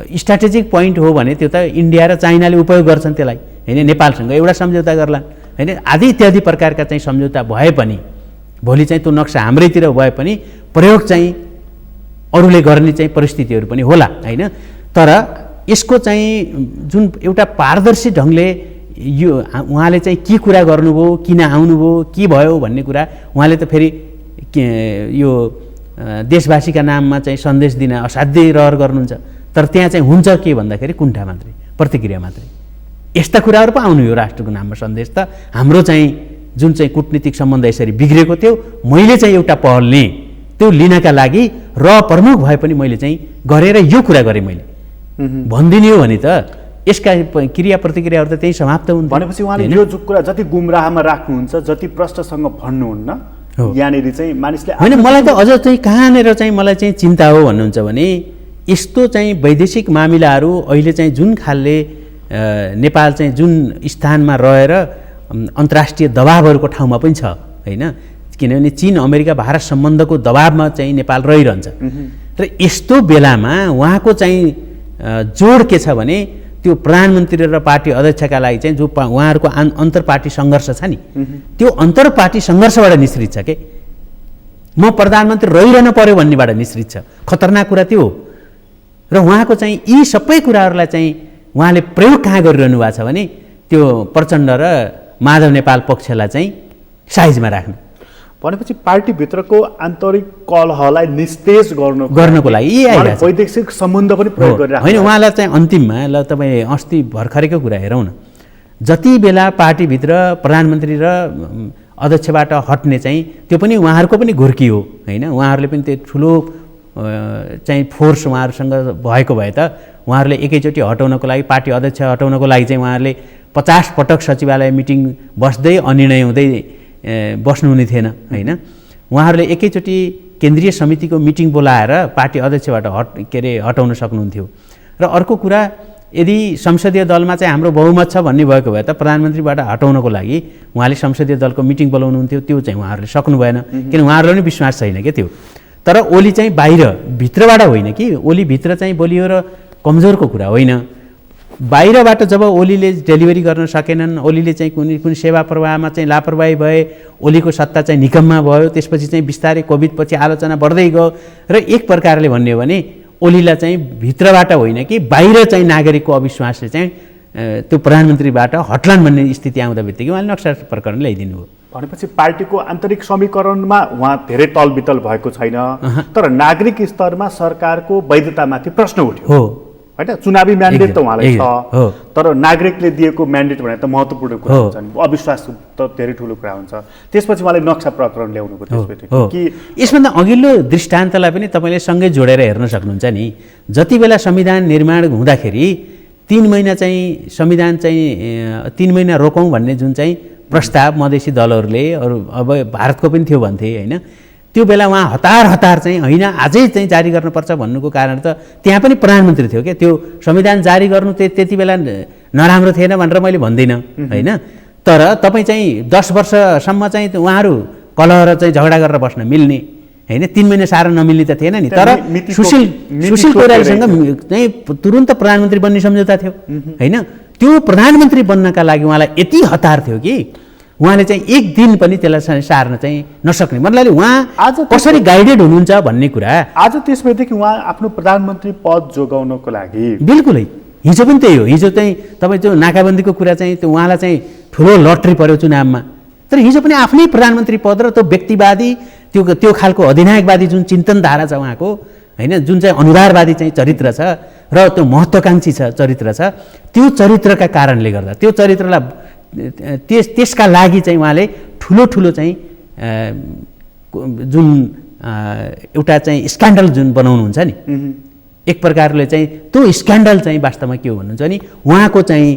स्ट्राटेजिक पोइन्ट हो भने त्यो त इन्डिया र चाइनाले उपयोग गर्छन् त्यसलाई होइन। नेपालसँग एउटा सम्झौता गर्लान् होइन। आदि इत्यादि प्रकारका चाहिँ सम्झौता भए पनि भोलि चाहिँ त्यो नक्सा हाम्रैतिर भए पनि प्रयोग चाहिँ अरूले गर्ने चाहिँ परिस्थितिहरू पनि होला होइन। तर यसको चाहिँ जुन एउटा पारदर्शी ढङ्गले यो उहाँले चाहिँ के कुरा गर्नुभयो, किन आउनुभयो, के भयो भन्ने कुरा उहाँले त फेरि यो देशवासीका नाममा चाहिँ सन्देश दिन असाध्यै रहर गर्नुहुन्छ। तर त्यहाँ चाहिँ हुन्छ के भन्दाखेरि कुण्ठा मात्रै, प्रतिक्रिया मात्रै। यस्ता कुराहरू पो आउनु यो राष्ट्रको नाममा सन्देश त हाम्रो चाहिँ जुन चाहिँ कूटनीतिक सम्बन्ध यसरी बिग्रेको थियो, मैले चाहिँ एउटा पहल लिएँ, त्यो लिनका लागि प्रमुख भए पनि मैले चाहिँ गरेर यो कुरा गरेँ मैले भनिदिने हो भने त यसका क्रिया प्रतिक्रियाहरू त त्यही समाप्त हुन्छ। भनेपछि उहाँले यो कुरा जति गुमराहमा राख्नुहुन्छ, जति प्रश्नसँग भन्नुहुन्न यहाँनिर चाहिँ मानिसले होइन। मलाई त अझ चाहिँ कहाँनिर चाहिँ मलाई चाहिँ चिन्ता हो भन्नुहुन्छ भने यस्तो चाहिँ वैदेशिक मामिलाहरू अहिले चाहिँ जुन खालले नेपाल चाहिँ जुन स्थानमा रहेर अन्तर्राष्ट्रिय दबावहरूको ठाउँमा पनि छ होइन, किनभने चीन अमेरिका भारत सम्बन्धको दबावमा चाहिँ नेपाल रहिरहन्छ। र यस्तो बेलामा उहाँको चाहिँ जोड के छ भने त्यो प्रधानमन्त्री र पार्टी अध्यक्षका लागि चाहिँ जो उहाँहरूको अन्तर्पार्टी सङ्घर्ष छ नि, त्यो अन्तर्पार्टी सङ्घर्षबाट निश्चित छ के म प्रधानमन्त्री रहिरहन पर्यो भन्नेबाट निश्चित छ। खतरनाक कुरा त्यो हो। र उहाँको चाहिँ यी सबै कुराहरूलाई चाहिँ उहाँले प्रयोग कहाँ गरिरहनु भएको छ भने त्यो प्रचण्ड र माधव नेपाल पक्षलाई चाहिँ साइजमा राख्नु, भनेपछि पार्टीभित्रको आन्तरिक कलहलाई निस्तेज गर्नको लागि वैदेशिक सम्बन्ध पनि प्रयोग गरिरहेको होइन। उहाँलाई चाहिँ अन्तिममा ल तपाईँ अस्ति भर्खरैको कुरा हेरौँ न, जति बेला पार्टीभित्र प्रधानमन्त्री र अध्यक्षबाट हट्ने चाहिँ त्यो पनि उहाँहरूको पनि घुर्की हो होइन। उहाँहरूले पनि त्यो ठुलो चाहिँ फोर्स उहाँहरूसँग भएको भए त उहाँहरूले एकैचोटि हटाउनको लागि, पार्टी अध्यक्ष हटाउनको लागि चाहिँ उहाँहरूले 50 पटक सचिवालय मिटिङ बस्दै अनिर्णय हुँदै बस्नुहुने थिएन होइन। उहाँहरूले एकैचोटि केन्द्रीय समितिको मिटिङ बोलाएर पार्टी अध्यक्षबाट हटाउन सक्नुहुन्थ्यो। र अर्को कुरा, यदि संसदीय दलमा चाहिँ हाम्रो बहुमत छ भन्ने भएको भए त प्रधानमन्त्रीबाट हटाउनको लागि उहाँले संसदीय दलको मिटिङ बोलाउनुहुन्थ्यो। त्यो चाहिँ उहाँहरूले सक्नु भएन, किन उहाँहरूलाई पनि विश्वास छैन क्या त्यो। तर ओली चाहिँ बाहिर भित्रबाट होइन कि, ओली भित्र चाहिँ बलियो र कमजोरको कुरा होइन। बाहिरबाट जब ओलीले डेलिभरी गर्न सकेनन्, ओलीले चाहिँ कुनै सेवा प्रवाहमा चाहिँ लापरवाही भए, ओलीको सत्ता चाहिँ निकममा भयो, त्यसपछि चाहिँ बिस्तारै कोभिडपछि आलोचना बढ्दै गयो। र एक प्रकारले भन्ने हो भने ओलीलाई चाहिँ भित्रबाट होइन कि बाहिर चाहिँ नागरिकको अविश्वासले चाहिँ त्यो प्रधानमन्त्रीबाट हट्लान् भन्ने स्थिति आउँदा बित्तिकै उहाँले नक्सा प्रकरण ल्याइदिनु हो। भनेपछि पार्टीको आन्तरिक समीकरणमा उहाँ धेरै तलबितल भएको छैन, तर नागरिक स्तरमा सरकारको वैधतामाथि प्रश्न उठ्यो हो होइन। चुनावी म्यान्डेट त उहाँलाई छ, तर नागरिकले दिएको म्यान्डेट भने त महत्त्वपूर्ण कुरा हुन्छ नि, अविश्वास त धेरै ठुलो कुरा हुन्छ। त्यसपछि उहाँले नक्सा प्रकरण ल्याउनुको त्यसपछि कि यसभन्दा अघिल्लो दृष्टान्तलाई पनि तपाईँले सँगै जोडेर हेर्न सक्नुहुन्छ नि। जति बेला संविधान निर्माण हुँदाखेरि 3 महिना चाहिँ संविधान चाहिँ 3 महिना रोकौँ भन्ने जुन चाहिँ प्रस्ताव मधेसी दलहरूले अरू अब भारतको पनि थियो भन्थे होइन, त्यो बेला उहाँ हतार चाहिँ होइन आजै चाहिँ जारी गर्नुपर्छ भन्नुको कारण त त्यहाँ पनि प्रधानमन्त्री थियो क्या। त्यो संविधान जारी गर्नु त्यति बेला नराम्रो थिएन भनेर मैले भन्दिनँ होइन। तर तपाईँ चाहिँ 10 वर्षसम्म चाहिँ उहाँहरू कलह र चाहिँ झगडा गरेर बस्न मिल्ने होइन, 3 महिना साह्रो नमिल्ने त थिएन नि। तर सुशील कोइरालासँग चाहिँ तुरुन्त प्रधानमन्त्री बन्ने सम्झौता थियो होइन। त्यो प्रधानमन्त्री बन्नका लागि उहाँलाई यति हतार थियो कि उहाँले चाहिँ एक दिन पनि त्यसलाई सार्न चाहिँ नसक्ने, मतलब उहाँ आज कसरी गाइडेड हुनुहुन्छ भन्ने कुरा। आज त्यसपछि उहाँ आफ्नो प्रधानमन्त्री पद जोगाउनको लागि बिल्कुलै हिजो पनि त्यही हो। हिजो चाहिँ तपाईँ त्यो नाकाबन्दीको कुरा चाहिँ त्यो उहाँलाई चाहिँ ठुलो लट्री पर्यो चुनावमा, तर हिजो पनि आफ्नै प्रधानमन्त्री पद र त्यो व्यक्तिवादी त्यो खालको अधिनायकवादी जुन चिन्तनधारा छ उहाँको होइन, जुन चाहिँ अनुदारवादी चाहिँ चरित्र छ र त्यो महत्त्वाकाङ्क्षी छ चरित्र छ, त्यो चरित्रका कारणले गर्दा त्यो चरित्रलाई त्यसका लागि चाहिँ उहाँले ठुलो चाहिँ जुन एउटा चाहिँ स्क्यान्डल जुन बनाउनुहुन्छ नि, एक प्रकारले चाहिँ त्यो स्क्यान्डल चाहिँ वास्तवमा के हो भन्नुहुन्छ नि, उहाँको चाहिँ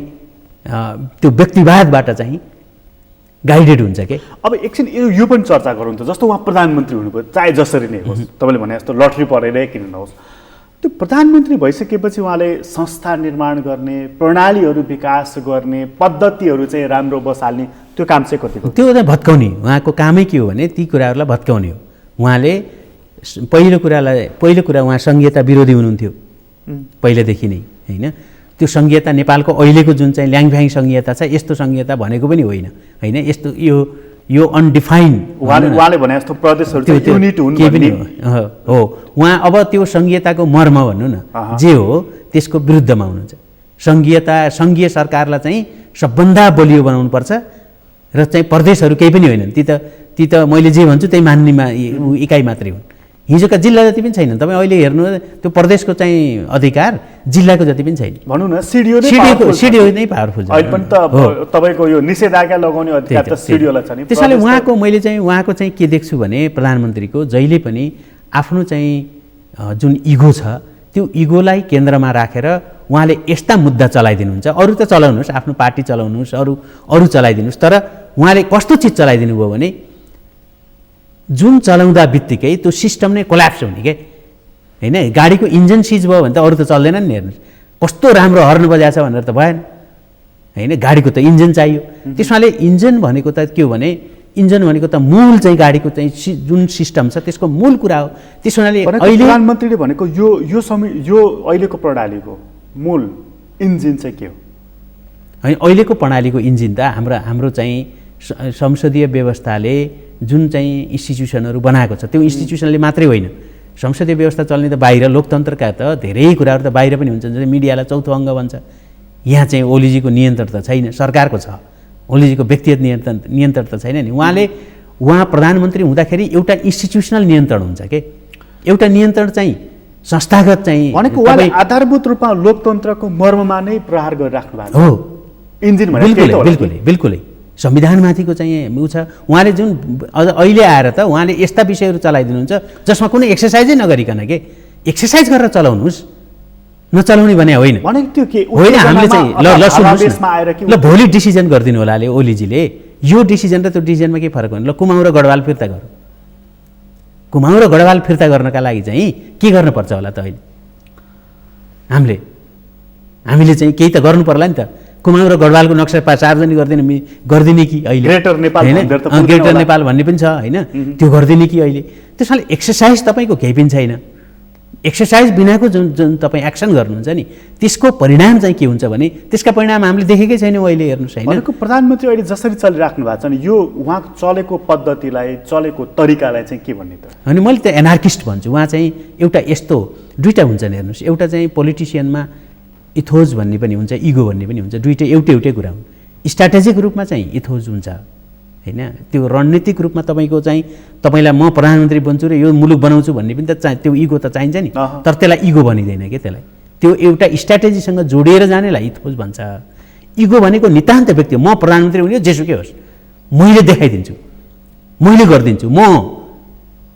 त्यो व्यक्तिवादबाट चाहिँ गाइडेड हुन्छ के। अब एकछिन यो पनि चर्चा गरौँ त, जस्तो उहाँ प्रधानमन्त्री हुनुभयो, चाहे जसरी नै होस्, तपाईँले भने जस्तो लट्री परेरै किन नहोस्, त्यो प्रधानमन्त्री भइसकेपछि उहाँले संस्था निर्माण गर्ने, प्रणालीहरू विकास गर्ने, पद्धतिहरू चाहिँ राम्रो बसाल्ने, त्यो काम चाहिँ कतिको? त्यो चाहिँ भत्काउने, उहाँको कामै के हो भने ती कुराहरूलाई भत्काउने हो। उहाँले पहिलो कुरा उहाँ संघीयता विरोधी हुनुहुन्थ्यो पहिलेदेखि नै होइन। त्यो संघीयता नेपालको अहिलेको जुन चाहिँ ल्याङफ्याङ संघीयता छ यस्तो संघीयता भनेको पनि होइन होइन। यस्तो यो अनडिफाइन्ड उहाँले भने जस्तो प्रदेशहरू चाहिँ युनिट हुनु पनि हो। उहाँ अब त्यो संघीयताको मर्म भन्नु न जे हो त्यसको विरुद्धमा हुनुहुन्छ। सङ्घीय सरकारलाई चाहिँ सबभन्दा बलियो बनाउनुपर्छ र चाहिँ प्रदेशहरू केही पनि होइनन्, ती त मैले जे भन्छु त्यही मान्ने इकाइ मात्रै हुन्। हिजोका जिल्ला जति पनि छैन, तपाईँ अहिले हेर्नु त्यो प्रदेशको चाहिँ अधिकार जिल्लाको जति पनि छैन। भनौँ न सिडिओ नै पावरफुल छ। अहिले पनि त तपाईँको यो निषेधाज्ञा लगाउने अधिकार त सिडिओलाई छ नि। त्यसैले उहाँको चाहिँ के देख्छु भने प्रधानमन्त्रीको जहिले पनि आफ्नो चाहिँ जुन इगो छ त्यो इगोलाई केन्द्रमा राखेर उहाँले यस्ता मुद्दा चलाइदिनुहुन्छ। अरू त चलाउनुहोस्, आफ्नो पार्टी चलाउनुहोस्, अरू चलाइदिनुहोस्, तर उहाँले कस्तो चिज चलाइदिनु भयो भने जुन चलाउँदा बित्तिकै त्यो सिस्टम नै कोल्याप्स हुने के होइन। गाडीको इन्जिन सिज भयो भने त अरू त चल्दैन नि, हेर्नुहोस् कस्तो राम्रो हर्न बजाएको छ भनेर त भएन होइन, गाडीको त इन्जिन चाहियो। त्यसमाले इन्जिन भनेको त के हो भने इन्जिन भनेको त मूल चाहिँ गाडीको चाहिँ जुन सिस्टम छ त्यसको मूल कुरा हो। त्यस हुनाले अहिले प्रधानमन्त्रीले भनेको यो अहिलेको प्रणालीको मूल इन्जिन चाहिँ के हो? होइन, अहिलेको प्रणालीको इन्जिन त हाम्रो चाहिँ संसदीय व्यवस्थाले जुन चाहिँ इन्स्टिट्युसनहरू बनाएको छ त्यो इन्स्टिट्युसनले मात्रै होइन, संसदीय व्यवस्था चल्ने त बाहिर, लोकतन्त्रका त धेरै कुराहरू त बाहिर पनि हुन्छन्। जस्तै मिडियालाई चौथो अङ्ग भन्छ, यहाँ चाहिँ ओलीजीको नियन्त्रण त छैन, सरकारको छ, ओलीजीको व्यक्तिगत नियन्त्रण त छैन नि। उहाँ प्रधानमन्त्री हुँदाखेरि एउटा इन्स्टिट्युसनल नियन्त्रण हुन्छ के, एउटा नियन्त्रण चाहिँ संस्थागत चाहिँ भनेको उहाँले आधारभूत रूपमा लोकतन्त्रको मर्ममा नै प्रहार गरिराख्नु भएको हो। इन्जिन बिल्कुलै संविधानमाथिको चाहिँ ऊ छ। उहाँले जुन अहिले आएर त उहाँले यस्ता विषयहरू चलाइदिनुहुन्छ जसमा कुनै एक्सर्साइजै नगरिकन के, एक्सर्साइज गरेर चलाउनुहोस्, नचलाउने भने होइन। त्यो के होइन, हामीले चाहिँ ल सुन्नुहोस् न, ल भोलि डिसिजन गरिदिनु होला ओलीजीले, यो डिसिजन र त्यो डिसिजनमा के फरक होइन। ल कुमाउँ र गढवाल फिर्ता गरौँ, कुमाउँ र गढवाल फिर्ता गर्नका लागि चाहिँ के गर्नुपर्छ होला त? अहिले हामीले चाहिँ केही त गर्नु पर्ला नि त। कुमाउँ र गढवालको नक्सा सार्वजनिक गरिदिने कि अहिले ग्रेटर नेपाल भन्ने पनि छ होइन, त्यो गरिदिने कि अहिले? त्यसले एक्सर्साइज तपाईँको केही पनि छैन। एक्सर्साइज बिनाको जुन तपाईँ एक्सन गर्नुहुन्छ नि त्यसको परिणाम चाहिँ के हुन्छ भने त्यसका परिणाम हामीले देखेकै छैनौँ अहिले। हेर्नुहोस् होइन, भनेको प्रधानमन्त्री अहिले जसरी चलिराख्नु भएको छ नि यो उहाँको चलेको पद्धतिलाई, चलेको तरिकालाई चाहिँ के भन्ने त? अनि मैले त एनार्किस्ट भन्छु। उहाँ चाहिँ एउटा यस्तो दुईवटा हुन्छन्, हेर्नुहोस्, एउटा चाहिँ पोलिटिसियनमा इथोज भन्ने पनि हुन्छ, इगो भन्ने पनि हुन्छ, दुईटै एउटै कुरा हुन्। स्ट्राटेजिक रूपमा चाहिँ इथोज हुन्छ होइन, त्यो रणनीतिक रूपमा तपाईँलाई म प्रधानमन्त्री बन्छु र यो मुलुक बनाउँछु भन्ने पनि त त्यो इगो त चाहिन्छ नि, तर त्यसलाई इगो भनिँदैन क्या, त्यसलाई त्यो एउटा स्ट्राटेजीसँग जोडिएर जानेलाई इथोज भन्छ। इगो भनेको नितान्त व्यक्ति, म प्रधानमन्त्री हुने जेसुकै होस्, मैले देखाइदिन्छु, मैले गरिदिन्छु, म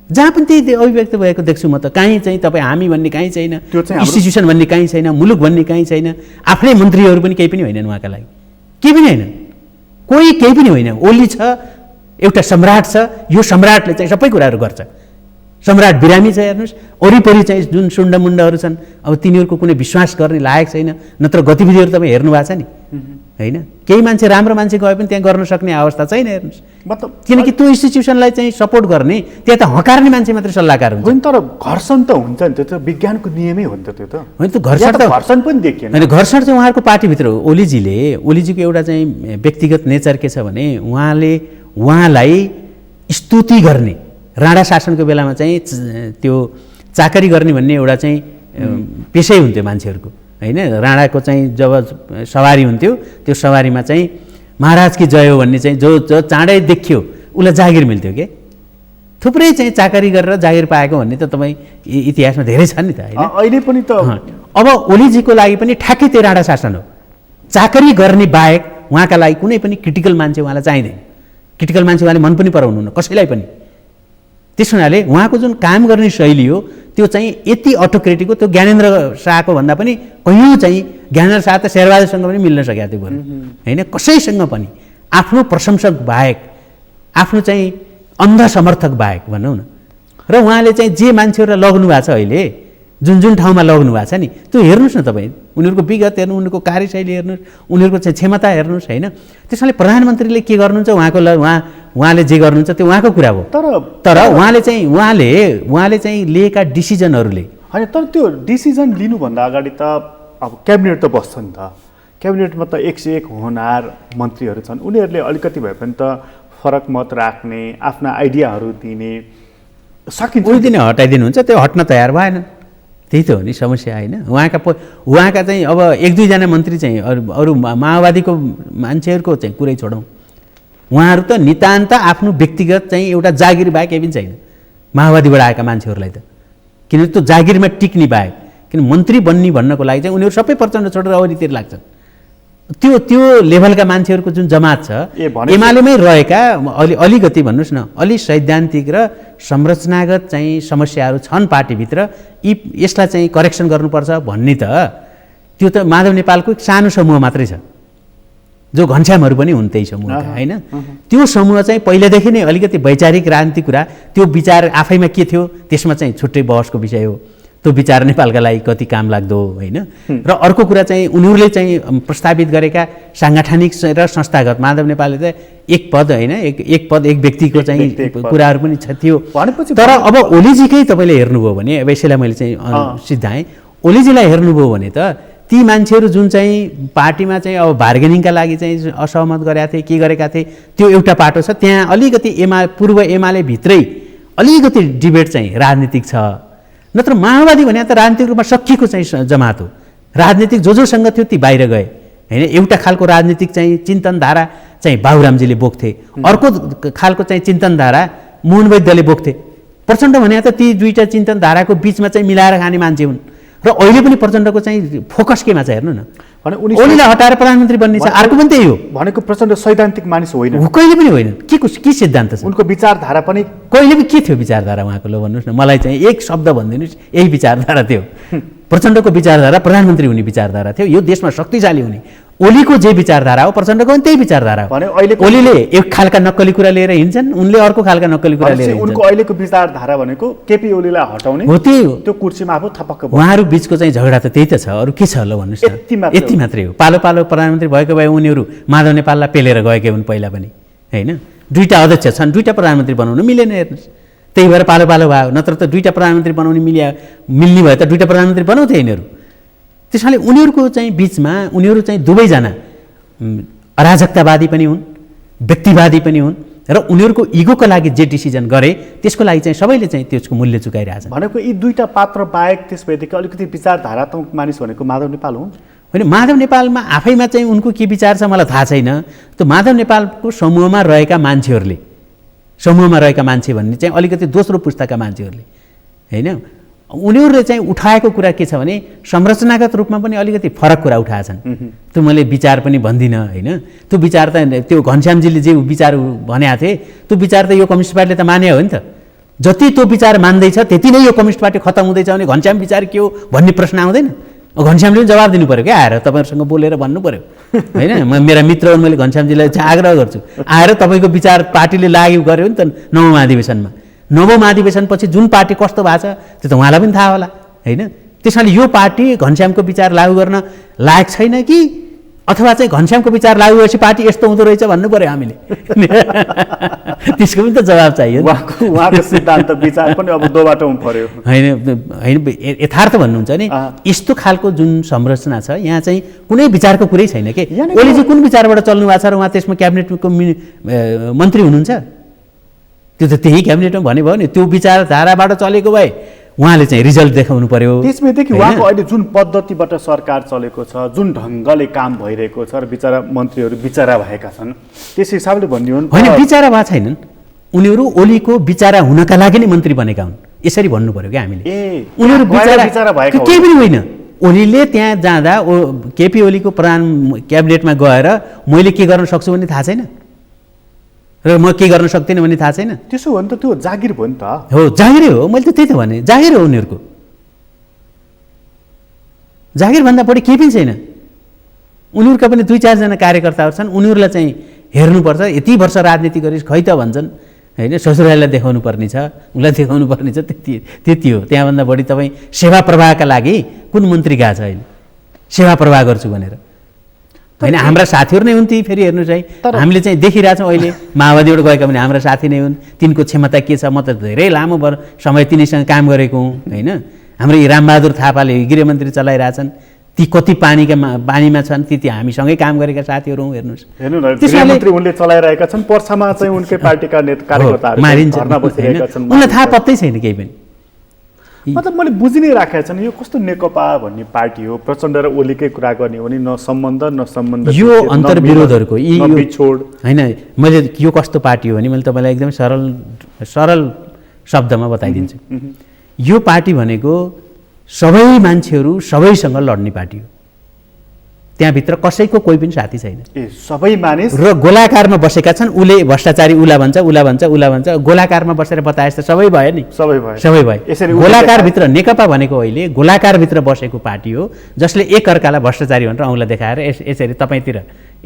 जहाँ पनि त्यही अभिव्यक्त भएको देख्छु म त। कहीँ चाहिँ तपाईँ हामी भन्ने कहीँ छैन, इन्स्टिट्युसन भन्ने कहीँ छैन, मुलुक भन्ने कहीँ छैन, आफ्नै मन्त्रीहरू पनि केही पनि होइनन् उहाँका लागि, केही पनि होइन, कोही केही पनि होइन। ओली छ, एउटा सम्राट छ, यो सम्राटले चाहिँ सबै कुराहरू गर्छ। सम्राट बिरामी छ, हेर्नुहोस्, वरिपरि चाहिँ जुन सुण्डमुण्डहरू छन्, अब तिनीहरूको कुनै विश्वास गर्ने लायक छैन, नत्र गतिविधिहरू तपाईँ हेर्नु भएको छ नि होइन। केही मान्छे राम्रो मान्छे गए पनि त्यहाँ गर्न सक्ने अवस्था छैन, हेर्नुहोस्। मतलब किनकि त्यो इन्स्टिट्युसनलाई चाहिँ सपोर्ट गर्ने त्यहाँ त हकार्ने मान्छे मात्रै सल्लाहकार हुन्छ। होइन, तर घर्षण त हुन्छ नि, त्यो त विज्ञानको नियमै हो नि त। त्यो त होइन, त्यो घर्षण पनि देखिएन। होइन, घर्षण चाहिँ उहाँहरूको पार्टीभित्र हो। ओलीजीको एउटा चाहिँ व्यक्तिगत नेचर के छ भने उहाँलाई स्तुति गर्ने, राणा शासनको बेलामा चाहिँ त्यो चाकरी गर्ने भन्ने एउटा चाहिँ पेसै हुन्थ्यो मान्छेहरूको होइन। राणाको चाहिँ जब सवारी हुन्थ्यो त्यो सवारीमा चाहिँ महाराज की जय हो भन्ने चाहिँ जो चाँडै देखियो उसलाई जागिर मिल्थ्यो के। थुप्रै चाहिँ चाकरी गरेर जागिर पाएको भन्ने त तपाईँ इतिहासमा धेरै छन् नि त होइन। अहिले पनि त अब ओलीजीको लागि पनि ठ्याक्कै त्यो राणा शासन हो। चाकरी गर्ने बाहेक उहाँका लागि कुनै पनि क्रिटिकल मान्छे उहाँलाई चाहिँदैन। क्रिटिकल मान्छे उहाँले मन पनि पराउनुहुन्न कसैलाई पनि। त्यस हुनाले उहाँको जुन काम गर्ने शैली हो त्यो चाहिँ यति अटोक्रेटिक हो। त्यो ज्ञानेन्द्र शाहको भन्दा पनि कयौँ चाहिँ ज्ञानेन्द्र शाह त शेरबहादुरसँग पनि मिल्न सकेको थियो बरु होइन। कसैसँग पनि आफ्नो प्रशंसक बाहेक, आफ्नो चाहिँ अन्ध समर्थक बाहेक भनौँ न। र उहाँले चाहिँ जे मान्छेहरूलाई लग्नु भएको छ अहिले, जुन ठाउँमा लग्नु भएको छ नि, त्यो हेर्नुहोस् न तपाईँ। उनीहरूको विगत हेर्नु, उनीहरूको कार्यशैली हेर्नुहोस्, उनीहरूको चाहिँ क्षमता हेर्नुहोस् होइन। त्यसैले प्रधानमन्त्रीले के गर्नुहुन्छ उहाँले जे गर्नुहुन्छ त्यो उहाँको कुरा हो। तर उहाँले चाहिँ लिएका डिसिजनहरूले होइन, तर त्यो डिसिजन लिनुभन्दा अगाडि त अब क्याबिनेट त बस्छ नि त। क्याबिनेटमा त 101 होनहार मन्त्रीहरू छन्। उनीहरूले अलिकति भए पनि त फरक मत राख्ने, आफ्ना आइडियाहरू दिने सकिन्छ। उही दिन हटाइदिनुहुन्छ, त्यो हट्न तयार भएन। त्यही त हो नि समस्या होइन। उहाँका चाहिँ अब 1-2 मन्त्री चाहिँ अरू माओवादीको मान्छेहरूको चाहिँ कुरै छोडौँ, उहाँहरू त नितान्त आफ्नो व्यक्तिगत चाहिँ एउटा जागिर बाहेक केही पनि छैन माओवादीबाट आएका मान्छेहरूलाई त। किनभने त्यो जागिरमा टिक्ने बाहेक, किन मन्त्री बन्ने भन्नको लागि चाहिँ उनीहरू सबै प्रचण्ड छोडेर अरूतिर लाग्छन्। त्यो लेभलका मान्छेहरूको जुन जमात छ एमालेमै रहेका अलिकति भन्नुहोस् न, अलि सैद्धान्तिक र संरचनागत चाहिँ समस्याहरू छन् पार्टीभित्र, यसलाई चाहिँ करेक्सन गर्नुपर्छ भन्ने त त्यो त माधव नेपालको एक सानो समूह मात्रै छ, जो घनश्यामहरू पनि हुन् त्यही समूहका होइन। त्यो समूह चाहिँ पहिलादेखि नै अलिकति वैचारिक राजनीतिक कुरा, त्यो विचार आफैमा के थियो त्यसमा चाहिँ छुट्टै बहसको विषय हो। त्यो विचार नेपालका लागि कति काम लाग्दो होइन। र अर्को कुरा चाहिँ उनीहरूले चाहिँ प्रस्तावित गरेका साङ्गठनिक र संस्थागत माधव नेपालले चाहिँ एक पद होइन एक पद एक व्यक्तिको चाहिँ कुराहरू पनि थियो। तर अब ओलीजीकै तपाईँले हेर्नुभयो भने अब यसैलाई मैले चाहिँ सिद्धाएँ, ओलीजीलाई हेर्नुभयो भने त ती मान्छेहरू जुन चाहिँ पार्टीमा चाहिँ अब बार्गेनिङका लागि चाहिँ असहमत गरेका थिए के गरेका थिए त्यो एउटा पाटो छ। त्यहाँ अलिकति पूर्व एमाले भित्रै अलिकति डिबेट चाहिँ राजनीतिक छ। नत्र माओवादी भने त राजनीतिक रूपमा सकिएको चाहिँ जमात हो। राजनीतिक जोसँग थियो ती बाहिर गए होइन। एउटा खालको राजनीतिक चाहिँ चिन्तनधारा चाहिँ बाबुरामजीले बोक्थे, अर्को खालको चाहिँ चिन्तनधारा मोहन वैद्यले बोक्थे। प्रचण्ड भने त ती दुईवटा चिन्तनधाराको बिचमा चाहिँ मिलाएर खाने मान्छे हुन्। र अहिले पनि प्रचण्डको चाहिँ फोकस केमा छ हेर्नु न, ओलीलाई हटाएर प्रधानमन्त्री बन्ने छ। अर्को पनि त्यही हो भनेको प्रचण्ड सैद्धान्तिक मानिस होइन, कहिले पनि होइन। के सिद्धान्त छ उनको? विचारधारा पनि कहिले पनि के थियो विचारधारा उहाँको? ल भन्नुहोस् न, मलाई चाहिँ एक शब्द भनिदिनुहोस्। यही विचारधारा थियो प्रचण्डको विचारधारा, प्रधानमन्त्री हुने विचारधारा थियो, यो देशमा शक्तिशाली हुने। ओलीको जे विचारधारा हो प्रचण्डको पनि त्यही विचारधारा हो। ओलीले एक खालका नक्कली कुरा लिएर हिँड्छन्, उनले अर्को खालका नक्कली कुरा लिएर हिँड्छन्। उनको अहिलेको विचारधारा भनेको केपी ओलीलाई हटाउने हो, त्यही हो। त्यो कुर्सीमा आफू थपक्क उहाँहरू बिचको चाहिँ झगडा त त्यही त छ, अरू के छ ल भन्नुहोस् न। यति मात्रै हो। पालो पालो प्रधानमन्त्री भएको भए उनीहरू माधव नेपाललाई पेलेर गएकै हुन् पहिला पनि होइन। दुईवटा अध्यक्ष छन्, दुईवटा प्रधानमन्त्री बनाउनु मिलेन हेर्नुहोस्। त्यही भएर पालो पालो भयो, नत्र त दुईवटा प्रधानमन्त्री बनाउनु मिल्ने भए त दुईवटा प्रधानमन्त्री बनाउँथे यिनीहरू। त्यसैले उनीहरूको चाहिँ बिचमा उनीहरू चाहिँ दुवैजना अराजकतावादी पनि हुन्, व्यक्तिवादी पनि हुन् र उनीहरूको इगोको लागि जे डिसिजन गरे त्यसको लागि चाहिँ सबैले चाहिँ त्यसको मूल्य चुकाइरहेछन्। भनेको यी दुईटा पात्र बाहेक त्यसभएदेखि अलिकति विचारधारात्मक मानिस भनेको माधव नेपाल हुन् होइन। माधव नेपालमा आफैमा चाहिँ उनको के विचार छ मलाई थाहा छैन। त्यो माधव नेपालको समूहमा रहेका मान्छेहरूले, समूहमा रहेका मान्छे भन्ने चाहिँ अलिकति दोस्रो पुस्ताका मान्छेहरूले होइन, उनीहरूले चाहिँ उठाएको कुरा के छ भने संरचनागत रूपमा पनि अलिकति फरक कुरा उठाएछन्। त्यो मैले विचार पनि भन्दिनँ होइन। त्यो विचार त त्यो घनश्यामजीले जे विचार भनेका थिए त्यो विचार त यो कम्युनिस्ट पार्टीले त माने हो नि त। जति त्यो विचार मान्दैछ त्यति नै यो कम्युनिस्ट पार्टी खत्तम हुँदैछ भने घनश्याम विचार के हो भन्ने प्रश्न आउँदैन। घनश्यामले पनि जवाब दिनु पऱ्यो क्या, आएर तपाईँहरूसँग बोलेर भन्नु पऱ्यो होइन। मेरा मित्र हुन्, मैले घनश्यामजीलाई चाहिँ आग्रह गर्छु आएर तपाईँको विचार पार्टीले लागु गर्यो नि त नवौँ महाधिवेशनमा। नवौँ महाधिवेशनपछि जुन पार्टी कस्तो भएको छ त्यो त उहाँलाई पनि थाहा होला होइन। त्यसैले यो पार्टी घनश्यामको विचार लागु गर्न लायक छैन कि अथवा चाहिँ घनश्यामको विचार लागु गरेपछि पार्टी यस्तो हुँदो रहेछ भन्नु पऱ्यो हामीले। त्यसको पनि त जवाब चाहियो। उहाँको सिद्धान्त विचार पनि अब दो बाटोमा पर्यो होइन होइन। यथार्थ भन्नुहुन्छ नि, यस्तो खालको जुन संरचना छ यहाँ चाहिँ कुनै विचारको कुरै छैन के। ओलीजी कुन विचारबाट चल्नु भएको छ र उहाँ त्यसमा क्याबिनेटको मन्त्री हुनुहुन्छ? त्यो त त्यही क्याबिनेटमा भने भयो नि। त्यो विचारधाराबाट चलेको भए उहाँले चाहिँ रिजल्ट देखाउनु पर्यो। त्यसपछि उहाँको अहिले जुन पद्धतिबाट सरकार चलेको छ, जुन ढङ्गले काम भइरहेको छ र बिचरा मन्त्रीहरू बिचरा भएका छन्, त्यस हिसाबले भन्ने हो होइन। बिचरा भए छैनन् उनीहरू, ओलीको बिचरा हुनका लागि नै मन्त्री बनेका हुन्, यसरी भन्नु पर्यो क्या हामीले। उनीहरू बिचरा भएका केही पनि होइन। ओलीले त्यहाँ जाँदा केपी ओलीको प्रधान क्याबिनेटमा गएर मैले के गर्न सक्छु भन्ने थाहा छैन र म के गर्न सक्दिनँ भन्ने थाहा छैन। त्यसो हो भने त त्यो जागिर भयो नि त। हो, जागिरै हो। मैले त त्यही त भने जागिर हो उनीहरूको। जागिरभन्दा बढी केही पनि छैन। उनीहरूका पनि 2-4जना कार्यकर्ताहरू छन्, उनीहरूलाई चाहिँ हेर्नुपर्छ। यति वर्ष राजनीति गरेर खै त भन्छन् होइन, ससुरालीलाई देखाउनु पर्ने छ, उसलाई देखाउनु पर्ने छ, त्यति हो। त्यहाँभन्दा बढी तपाईँ सेवा प्रवाहका लागि कुन मन्त्री गएको छ अहिले सेवा प्रवाह गर्छु भनेर होइन? हाम्रा साथीहरू नै हुन् ती। फेरि हेर्नुहोस् है, हामीले चाहिँ देखिरहेछौँ अहिले माओवादीबाट गएका पनि हाम्रा साथी नै हुन्। तिनको क्षमता के छ? म त धेरै लामो समय तिनीसँग काम गरेको हुँ होइन। हाम्रो यी रामबहादुर थापाले गृहमन्त्री चलाइरहेछन्, ती कति पानीमा छन्, ती हामीसँगै काम गरेका साथीहरू हौँ। हेर्नुहोस्, गृहमन्त्री उनले चलाइरहेका छन्, पर्सामा चाहिँ उनकै पार्टीका कार्यकर्ताहरू मारिन्छन्, उनलाई थाहा पत्तै छैन केही पनि। मतलब मैले बुझि नै राखेको छैन यो कस्तो नेकपा भन्ने पार्टी हो। प्रचण्ड र ओलीकै कुरा गर्ने हो भने न सम्बन्ध यो अन्तर्विरोधहरूको बिछोड होइन। मैले यो कस्तो पार्टी हो भने मैले तपाईँलाई एकदमै सरल शब्दमा बताइदिन्छु। यो पार्टी भनेको सबै मान्छेहरू सबैसँग लड्ने पार्टी हो। त्यहाँभित्र कसैको कोही पनि साथी छैन। सबै मानिस र गोलाकारमा बसेका छन्। उसले भ्रष्टाचारी उला भन्छ, गोलाकारमा बसेर बताए जस्तो सबै भयो नि, सबै भयो। गोलाकारभित्र नेकपा भनेको अहिले गोलाकारभित्र बसेको पार्टी हो जसले एकअर्कालाई भ्रष्टाचारी भनेर औँला देखाएर यसरी तपाईँतिर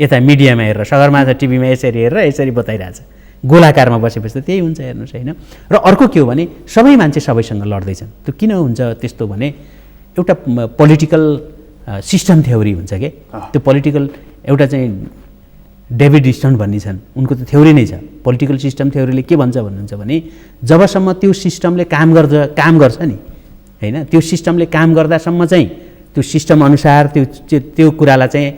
यता मिडियामा हेरेर, सगरमाथा टिभीमा यसरी हेरेर यसरी बताइरहेछ। गोलाकारमा बसेपछि त त्यही हुन्छ हेर्नुहोस् होइन। र अर्को के हो भने सबै मान्छे सबैसँग लड्दैछन्। त्यो किन हुन्छ त्यस्तो भने एउटा पोलिटिकल सिस्टम थ्योरी हुन्छ के। त्यो पोलिटिकल एउटा चाहिँ डेभिड स्टर्न भन्ने छन्, उनको त थ्योरी नै छ। पोलिटिकल सिस्टम थ्योरीले के भन्छ भन्नुहुन्छ भने जबसम्म त्यो सिस्टमले काम गर्छ नि होइन, त्यो सिस्टमले काम गर्दासम्म चाहिँ त्यो सिस्टम अनुसार त्यो कुरालाई चाहिँ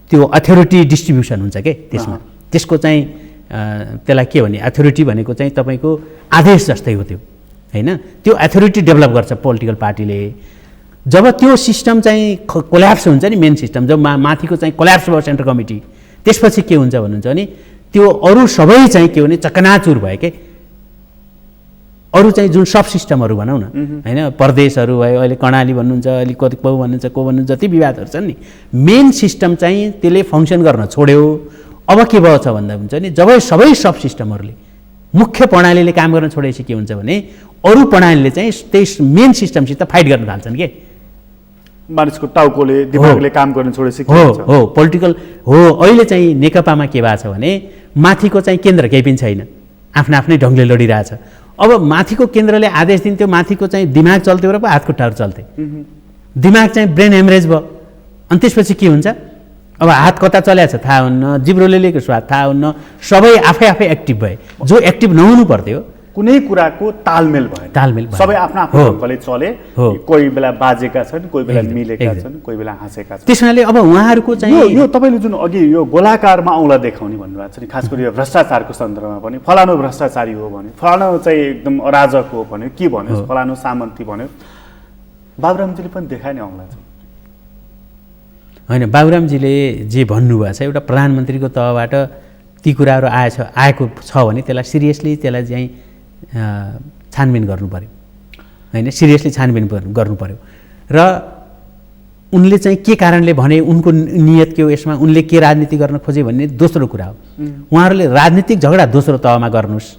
त्यो अथोरिटी डिस्ट्रिब्युसन हुन्छ के त्यसमा। त्यसको चाहिँ त्यसलाई के भने अथोरिटी भनेको चाहिँ तपाईँको आदेश जस्तै हो त्यो होइन। त्यो अथोरिटी डेभलप गर्छ पोलिटिकल पार्टीले। जब त्यो सिस्टम चाहिँ कोल्याप्स हुन्छ नि, मेन सिस्टम जब माथिको चाहिँ कोल्याप्स भयो सेन्ट्रल कमिटी, त्यसपछि के हुन्छ भन्नुहुन्छ भने त्यो अरू सबै चाहिँ के भने चकनाचुर भयो के। अरू चाहिँ जुन सब सिस्टमहरू भनौँ न होइन, प्रदेशहरू भयो, अहिले कर्णाली भन्नुहुन्छ, अहिले को भन्नुहुन्छ, जति विवादहरू छन् नि, मेन सिस्टम चाहिँ त्यसले फङ्सन गर्न छोड्यो। अब के भयो छ भन्दा हुन्छ नि जब सबै सब सिस्टमहरूले मुख्य प्रणालीले काम गर्न छोडेपछि के हुन्छ भने अरू प्रणालीले चाहिँ त्यस मेन सिस्टमसित फाइट गर्न थाल्छन् के। मानिसको टाउकोले दिमागले काम गर्न छोडेपछि के हुन्छ? हो पोलिटिकल हो। अहिले चाहिँ नेकपामा के भएको छ भने माथिको चाहिँ केन्द्र केही पनि छैन, आफ्नै ढङ्गले लडिरहेछ। अब माथिको केन्द्रले आदेश दिन्थ्यो, माथिको चाहिँ दिमाग चल्थ्यो र हात खुट्टाहरू चल्थे। दिमाग चाहिँ ब्रेन हेमरेज भयो। अनि त्यसपछि के हुन्छ, अब हात कता चलेको छ थाहा हुन्न, जिब्रोले लिएको स्वाद थाहा हुन्न, सबै आफै एक्टिभ भए। जो एक्टिभ नहुनु पर्थ्यो कुनै कुराको तालमेल भएन, सबै आफ्नो ढङ्गले चले। कोही बेला बाजेका छन्, कोही बेला मिलेका छन्, कोही बेला हाँसेका छन्। त्यसैले अब उहाँहरूको चाहिँ यो तपाईँले जुन अघि यो गोलाकारमा औँला देखाउने भन्नुभएको छ नि, खास गरी यो भ्रष्टाचारको सन्दर्भमा पनि फलानु भ्रष्टाचारी हो भन्यो, फलानु चाहिँ एकदम अराजक हो भन्यो, के भन्यो, फलानु सामन्ती भन्यो। बाबुरामजीले पनि देखाए नि औँला चाहिँ होइन। बाबुरामजीले जे भन्नुभएको छ एउटा प्रधानमन्त्रीको तहबाट ती कुराहरू आएको छ भने त्यसलाई सिरियसली त्यसलाई चाहिँ छानबिन गर्नु पर्यो होइन, सिरियसली छानबिन गर्नु पर्यो। र उनले चाहिँ के कारणले भने, उनको नियत के हो यसमा, उनले के राजनीति गर्न खोजे भन्ने दोस्रो कुरा हो। उहाँहरूले राजनीतिक झगडा दोस्रो तहमा गर्नुहोस्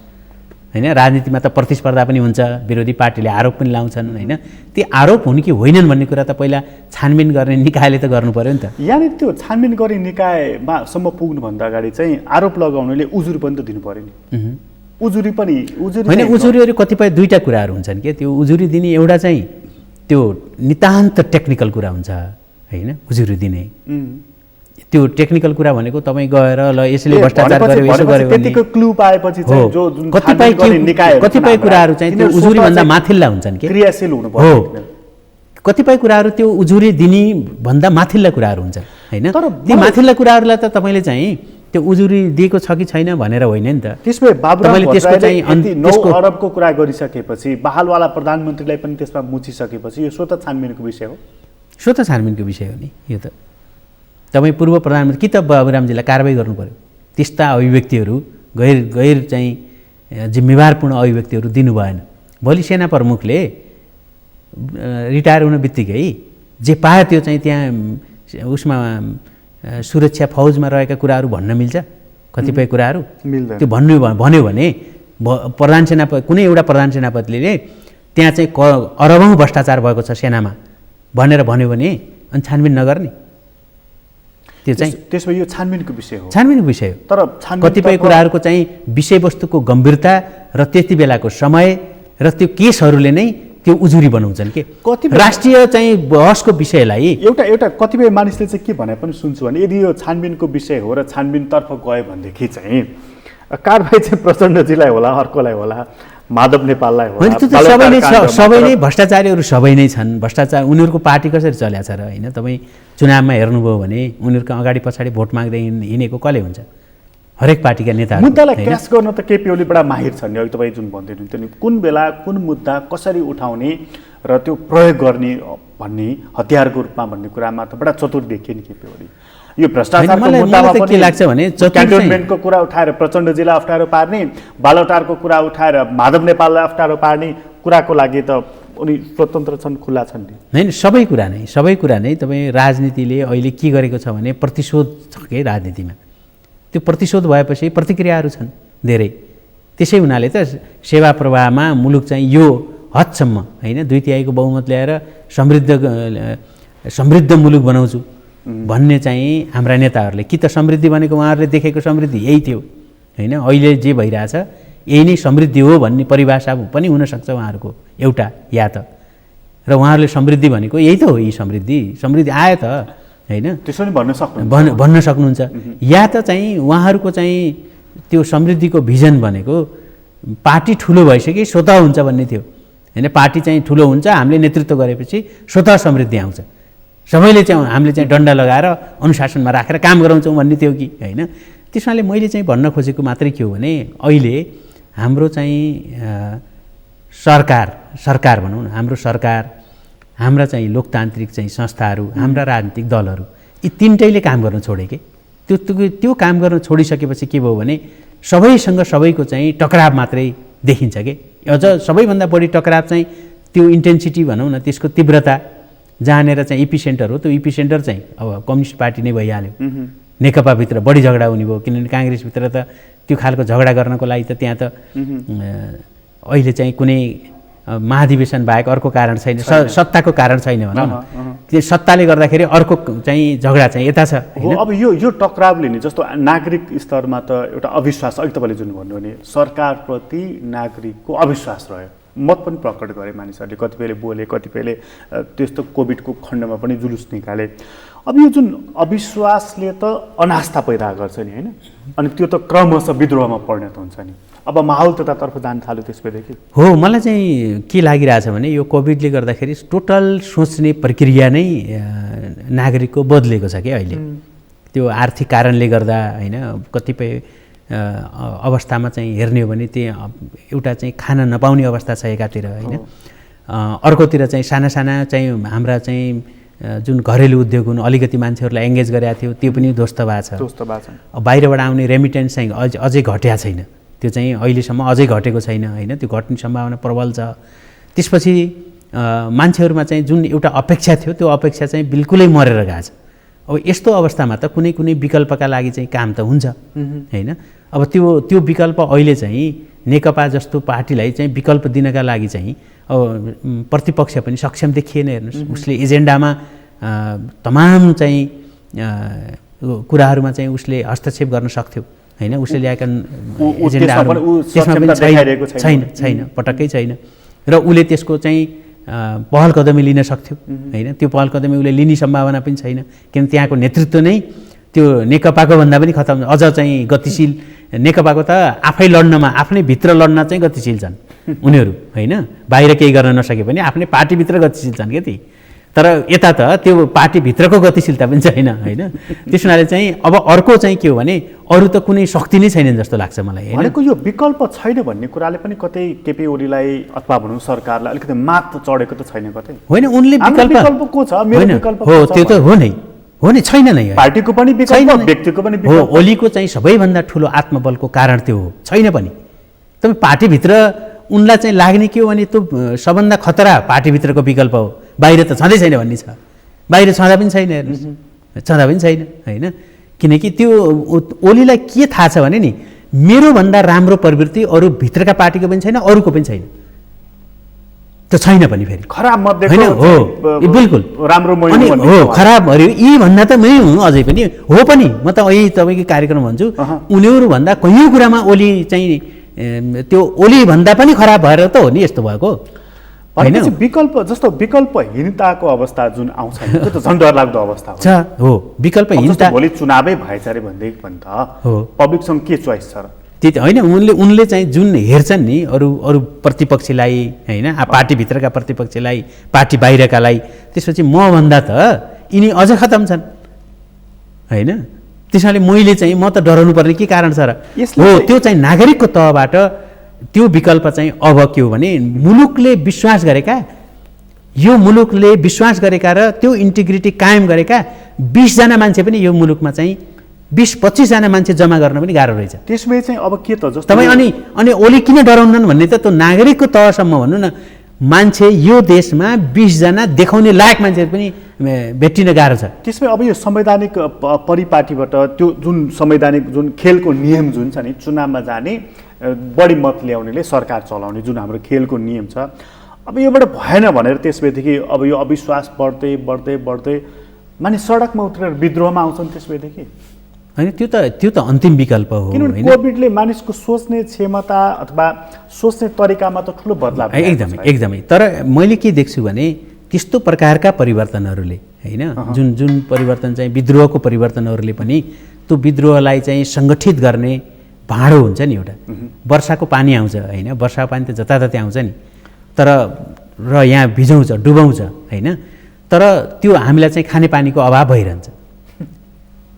होइन। राजनीतिमा त प्रतिस्पर्धा पनि हुन्छ, विरोधी पार्टीले आरोप पनि लाउँछन् होइन। ती आरोप हुन् कि होइनन् भन्ने कुरा त पहिला छानबिन गर्ने निकायले त गर्नु पर्यो नि त। यहाँनिर त्यो छानबिन गर्ने निकायमासम्म पुग्नुभन्दा अगाडि चाहिँ आरोप लगाउनेले उजुरी पनि त दिनु पर्यो नि। उजुरी होइन, उजुरीहरू कतिपय दुईवटा कुराहरू हुन्छन् कि। त्यो उजुरी दिने एउटा चाहिँ त्यो नितान्त टेक्निकल कुरा हुन्छ होइन, उजुरी दिने त्यो टेक्निकल कुरा भनेको तपाईँ गएर ल यसले भ्रष्टाचार गर्यो यसो गर्यो त्यतिको क्लु पाएपछि चाहिँ जो जुन कतिपय कुराहरू चाहिँ त्यो उजुरी भन्दा माथिल्ला हुन्छन् कि क्रियाशील हुनु पर्यो। कतिपय कुराहरू त्यो उजुरी दिने भन्दा माथिल्ला कुराहरू हुन्छन् होइन। ती माथिल्ला कुराहरूलाई त तपाईँले चाहिँ त्यो उजुरी दिएको छ कि छैन भनेर होइन नि त। त्यसमै बाबुराम भट्टराईले 9 अरबको कुरा गरिसकेपछि बहालवाला प्रधानमन्त्रीलाई पनि त्यसमा मुछिसकेपछि यो स्वतः छानबिनको विषय हो। स्वतः छानबिनको विषय हो नि यो त। तपाईँ पूर्व प्रधानमन्त्री कि त बाबुरामजीलाई कारवाही गर्नु पर्यो। त्यस्ता अभिव्यक्तिहरू गैर चाहिँ जिम्मेवारपूर्ण अभिव्यक्तिहरू दिनु भएन। भोलि सेना प्रमुखले रिटायर हुने बित्तिकै जे पायो त्यो चाहिँ त्यहाँ उसमा सुरक्षा फौजमा रहेका कुराहरू भन्न मिल्छ? कतिपय कुराहरू त्यो भन्यो भने प्रधान सेनापति कुनै एउटा प्रधान सेनापतिले त्यहाँ चाहिँ अरबौँ भ्रष्टाचार भएको छ सेनामा भनेर भन्यो भने अनि छानबिन नगर्ने? त्यो चाहिँ त्यसमा यो छानबिनको विषय हो। छानबिनको विषय हो। तर कतिपय कुराहरूको चाहिँ विषयवस्तुको गम्भीरता र त्यति बेलाको समय र त्यो केसहरूले नै त्यो उजुरी बनाउँछन् कि राष्ट्रिय चाहिँ बहसको विषयलाई एउटा कतिपय मानिसले चाहिँ के भने पनि सुन्छु भने यदि यो छानबिनको विषय हो र छानबिनतर्फ गयो भनेदेखि चाहिँ कारबाही चाहिँ प्रचण्डजीलाई होला, अर्कोलाई होला, माधव नेपाललाई होला, सबै नै भ्रष्टाचारीहरू सबै नै छन्। भ्रष्टाचार उनीहरूको पार्टी कसरी चलेको छ र होइन। तपाईँ चुनावमा हेर्नुभयो भने उनीहरूको अगाडि पछाडि भोट माग्दै हिँडेको कसले हुन्छ? हरेक पार्टीका नेताहरू। मुद्दालाई क्यास गर्न त केपी ओली बडा माहिर छन् नि। अघि तपाईँ जुन भन्दै हुनुहुन्थ्यो नि, कुन बेला कुन मुद्दा कसरी उठाउने र त्यो प्रयोग गर्ने भन्ने हतियारको रूपमा भन्ने कुरामा त बडा चतुर देखिए नि केपी ओली। यो भ्रष्टाचारको मुद्दामा पनि के लाग्छ भने क्यान्टोनमेन्टको कुरा उठाएर प्रचण्डजीलाई अप्ठ्यारो पार्ने, बालुवाटारको कुरा उठाएर माधव नेपाललाई अप्ठ्यारो पार्ने कुराको लागि त उनी स्वतन्त्र छन्, खुल्ला छन् नि। होइन, सबै कुरा नै तपाईँ राजनीतिले अहिले के गरेको छ भने प्रतिशोध छ के राजनीतिमा। त्यो प्रतिशोध भएपछि प्रतिक्रियाहरू छन् धेरै। त्यसै हुनाले त सेवा प्रवाहमा मुलुक चाहिँ यो हदसम्म होइन 2/3 बहुमत ल्याएर समृद्ध मुलुक बनाउँछु भन्ने चाहिँ हाम्रा नेताहरूले कि त समृद्धि भनेको उहाँहरूले देखेको समृद्धि यही थियो होइन। अहिले जे भइरहेछ यही नै समृद्धि हो भन्ने परिभाषा पनि हुनसक्छ उहाँहरूको एउटा, या त र उहाँहरूले समृद्धि भनेको यही त हो, यी समृद्धि आयो त होइन, त्यसो नि भन्न सक्नुहुन्छ। या त चाहिँ उहाँहरूको चाहिँ त्यो समृद्धिको भिजन भनेको पार्टी ठुलो भइसके स्वतः हुन्छ भन्ने थियो होइन। पार्टी चाहिँ ठुलो हुन्छ, हामीले नेतृत्व गरेपछि स्वतः समृद्धि आउँछ, सबैले चाहिँ हामीले चाहिँ डन्डा लगाएर अनुशासनमा राखेर काम गराउँछौँ भन्ने थियो कि होइन। त्यसमाले मैले चाहिँ भन्न खोजेको मात्रै के हो भने अहिले हाम्रो चाहिँ सरकार भनौँ न, हाम्रो सरकार, हाम्रा चाहिँ लोकतान्त्रिक चाहिँ संस्थाहरू, हाम्रा राजनीतिक दलहरू, यी तिनटैले काम गर्न छोडे के। त्यो काम गर्न छोडिसकेपछि के भयो भने सबैसँग सबैको चाहिँ टकराव मात्रै देखिन्छ के। अझ सबैभन्दा बढी टकराव चाहिँ त्यो इन्टेन्सिटी भनौँ न, त्यसको तीव्रता जहाँनिर चाहिँ इपिसेन्टर हो, त्यो इपिसेन्टर चाहिँ अब कम्युनिस्ट पार्टी नै भइहाल्यो। नेकपाभित्र बढी झगडा हुने भयो, किनभने काङ्ग्रेसभित्र त त्यो खालको झगडा गर्नको लागि त त्यहाँ त अहिले चाहिँ कुनै महाधिवेशन बाहेक अर्को कारण छैन, सत्ताको कारण छैन भनौँ न। त्यो सत्ताले गर्दाखेरि अर्को चाहिँ झगडा चाहिँ यता छ। अब यो टकरावले नि जस्तो नागरिक स्तरमा त एउटा अविश्वास, अघि तपाईँले जुन भन्नु भने सरकारप्रति नागरिकको अविश्वास रह्यो, मत पनि प्रकट गरे मानिसहरूले, कतिपयले बोले, कतिपयले त्यस्तो कोभिडको खण्डमा पनि जुलुस निकाले। अब यो जुन अविश्वासले त अनास्था पैदा गर्छ नि होइन, अनि त्यो त क्रमशः विद्रोहमा परिणत हुन्छ नि। अब माहौल त्यतातर्फ जान थाल्यो त्यसपछि हो। मलाई चाहिँ के लागिरहेछ भने यो कोभिडले गर्दाखेरि टोटल सोच्ने प्रक्रिया नै नागरिकको बदलेको छ कि अहिले। त्यो आर्थिक कारणले गर्दा होइन, कतिपय अवस्थामा चाहिँ हेर्ने हो भने त्यो एउटा चाहिँ खान नपाउने अवस्था छ एकातिर होइन, अर्कोतिर चाहिँ साना चाहिँ हाम्रा चाहिँ जुन घरेलु उद्योग हुन्, अलिकति मान्छेहरूलाई एङ्गेज गरेका थियो त्यो पनि ध्वस्त भएको छ। बाहिरबाट आउने रेमिटेन्स चाहिँ अझै घटेको छैन, त्यो चाहिँ अहिलेसम्म अझै घटेको छैन होइन, त्यो घट्ने सम्भावना प्रबल छ। त्यसपछि मान्छेहरूमा चाहिँ जुन एउटा अपेक्षा थियो त्यो अपेक्षा चाहिँ बिल्कुलै मरेर गएको छ। अब यस्तो अवस्थामा त कुनै विकल्पका लागि चाहिँ काम त हुन्छ होइन। अब त्यो विकल्प अहिले चाहिँ नेकपा जस्तो पार्टीलाई चाहिँ विकल्प दिनका लागि चाहिँ अब प्रतिपक्ष पनि सक्षम देखिएन। हेर्नुहोस्, उसले एजेन्डामा तमाम चाहिँ कुराहरूमा चाहिँ उसले हस्तक्षेप गर्न सक्थ्यो होइन, उसले ल्याएका एजेन्डाहरू त्यसमा पनि छैन, पटक्कै छैन। र उसले त्यसको चाहिँ पहल कदमी लिन सक्थ्यो होइन, त्यो पहल कदमी उसले लिने सम्भावना पनि छैन, किन त्यहाँको नेतृत्व नै त्यो नेकपाको भन्दा पनि खतम, अझ चाहिँ गतिशील। नेकपाको त आफै लड्नमा, आफ्नै भित्र लड्न चाहिँ गतिशील छन् उनीहरू होइन, बाहिर केही गर्न नसके पनि आफ्नै पार्टीभित्र गतिशील छन् क्या ती। तर यता त त्यो पार्टीभित्रको गतिशीलता पनि छैन होइन। त्यस हुनाले चाहिँ अब अर्को चाहिँ के हो भने अरू त कुनै शक्ति नै छैन जस्तो लाग्छ मलाई। भनेको यो विकल्प छैन भन्ने कुराले पनि कतै केपी ओलीलाई अथवा भनौँ सरकारलाई अलिकति मात चढेको त छैन कतै होइन। उनले विकल्प को छ, मेरो विकल्प हो, त्यो त हो नै छैन नै, पार्टीको पनि विकल्प, व्यक्तिको पनि हो। ओलीको चाहिँ सबैभन्दा ठुलो आत्मबलको कारण त्यो हो, छैन पनि। तपाईँ पार्टीभित्र उनलाई चाहिँ लाग्ने के हो भने त्यो सबभन्दा खतरा पार्टीभित्रको विकल्प हो, बाहिर त छँदै छैन भन्ने छ। बाहिर छँदा पनि छैन, हेर्नुहोस्, छँदा पनि छैन होइन। किनकि त्यो ओलीलाई के थाहा छ भने नि, मेरोभन्दा राम्रो प्रवृत्ति अरू भित्रका पार्टीको पनि छैन, अरूको पनि छैन, त्यो छैन पनि फेरि। खराब मध्येको होइन हो, बिल्कुल राम्रो हो, खराब अरे यी भन्दा त मै हुँ अझै पनि हो पनि। म त यही तपाईँको कार्यक्रम भन्छु, उनीहरूभन्दा कैयौँ कुरामा ओली चाहिँ त्यो ओली भन्दा पनि खराब भएर त हो नि यस्तो भएको होइन। विकल्प जस्तो विकल्पहीनताको अवस्था जुन आउँछ त्यो त झन् डरलाग्दो अवस्था हो। विकल्पहीनता भोलि चुनावै भएछ अरे भन्दै पनि त पब्लिकसँग के चोइस छ र? त्यही त होइन, उनले चाहिँ जुन हेर्छन् नि अरू प्रतिपक्षीलाई होइन, पार्टीभित्रका प्रतिपक्षीलाई, पार्टी बाहिरकालाई, त्यसपछि मभन्दा त यिनी अझ खतम छन् होइन। त्यसैले मैले चाहिँ म त डराउनु पर्ने के कारण छ र? हो, त्यो चाहिँ नागरिकको तहबाट त्यो विकल्प चाहिँ अब के हो भने मुलुकले विश्वास गरेका, यो मुलुकले विश्वास गरेका र त्यो इन्टिग्रिटी कायम गरेका 20 जना मान्छे पनि यो मुलुकमा चाहिँ 20-25 जना मान्छे जम्मा गर्न पनि गाह्रो रहेछ। त्यसमै चाहिँ अब के त जस्तो तपाईँ अनि ओली किन डराउनन् भन्ने त त्यो नागरिकको तहसम्म भन्नु न, मान्छे यो देशमा 20 जना देखाउने लायक मान्छे पनि भेटिन गाह्रो छ। त्यसमै अब यो संवैधानिक परिपाटीबाट त्यो जुन संवैधानिक जुन खेलको नियम जुन छ नि, चुनावमा जाने बढी मत ल्याउनेले सरकार चलाउने जुन हाम्रो खेलको नियम छ, अब योबाट भएन भनेर त्यसपछि अब यो अविश्वास बढ्दै बढ्दै बढ्दै माने सडकमा उत्रेर विद्रोहमा आउँछन् त्यसपछि। होइन त्यो त अन्तिम विकल्प हो किनभने कोभिडले मानिसको सोच्ने क्षमता अथवा सोच्ने तरिकामा त ठुलो बदलाव एकदमै तर मैले के देख्छु भने त्यस्तो प्रकारका परिवर्तनहरूले होइन जुन परिवर्तन चाहिँ विद्रोहको परिवर्तनहरूले पनि त्यो विद्रोहलाई चाहिँ सङ्गठित गर्ने भाँडो हुन्छ नि एउटा वर्षाको पानी आउँछ होइन वर्षाको पानी त जताततै आउँछ नि तर र यहाँ भिजाउँछ डुबाउँछ होइन तर त्यो हामीलाई चाहिँ खानेपानीको अभाव भइरहन्छ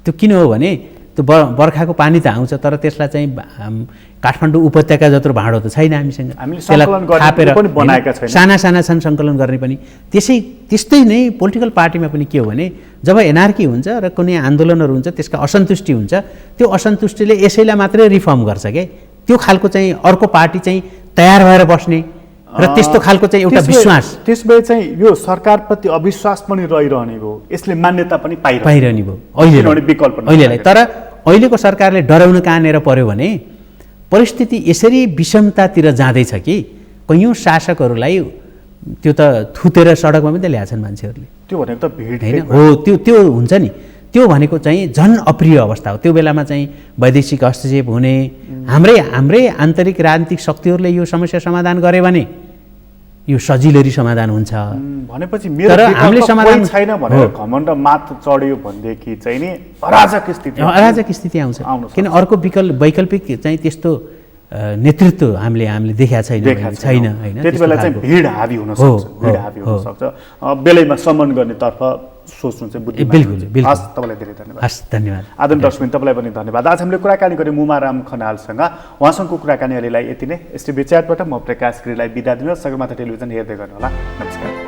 त्यो किन हो भने त्यो बर्खाको पानी त आउँछ तर त्यसलाई चाहिँ काठमाडौँ उपत्यका जत्रो भाँडो त छैन हामीसँग साना छन् सङ्कलन गर्ने पनि त्यस्तै नै पोलिटिकल पार्टीमा पनि के हो भने जब एनार्की हुन्छ र कुनै आन्दोलनहरू हुन्छ त्यसका असन्तुष्टि हुन्छ त्यो असन्तुष्टिले यसैलाई मात्रै रिफर्म गर्छ के त्यो खालको चाहिँ अर्को पार्टी चाहिँ तयार भएर बस्ने र त्यस्तो खालको चाहिँ एउटा विश्वास त्यसबे चाहिँ यो सरकारप्रति अविश्वास पनि रहिरहने भयो यसले मान्यता पनि पाइरहने भयो अहिलेलाई तर अहिलेको सरकारले डराउन कहाँनिर पर्यो भने परिस्थिति यसरी विषमतातिर जाँदैछ कि कैयौँ शासकहरूलाई त्यो त थुतेर सडकमा पनि त ल्याएछन् मान्छेहरूले त्यो भनेको त भिड होइन हो त्यो हुन्छ नि त्यो भनेको चाहिँ झन् अप्रिय अवस्था हो त्यो बेलामा चाहिँ वैदेशिक हस्तक्षेप हुने हाम्रै आन्तरिक राजनीतिक शक्तिहरूले यो समस्या समाधान गरे भने यो सजिलै समाधान हुन्छ भनेपछि मेरो हामीले समाधान छैन भनेर घमण्ड मात्र चढ्यो भनेदेखि चाहिँ नि अराजक स्थिति आउँछ किन अर्को वैकल्पिक चाहिँ त्यस्तो नेतृत्व हामीले देखेका छैन होइन त्यति बेला चाहिँ भिड हावी हुन सक्छ बेलैमा सम्मान गर्ने तर्फ सोच्नु चाहिँ बुद्धि बिल्कुल हस् तपाईँलाई धेरै धन्यवाद धन्यवाद आदरणीय दर्शक तपाईँलाई पनि धन्यवाद आज हामीले कुराकानी गऱ्यौँ मुमाराम खनालसँग उहाँसँगको कुराकानी अहिलेलाई यति नै एसटिभी च्याटबाट म प्रकाश गिरीलाई बिदा दिन सगरमाथा टेलिभिजन हेर्दै गर्नुहोला नमस्कार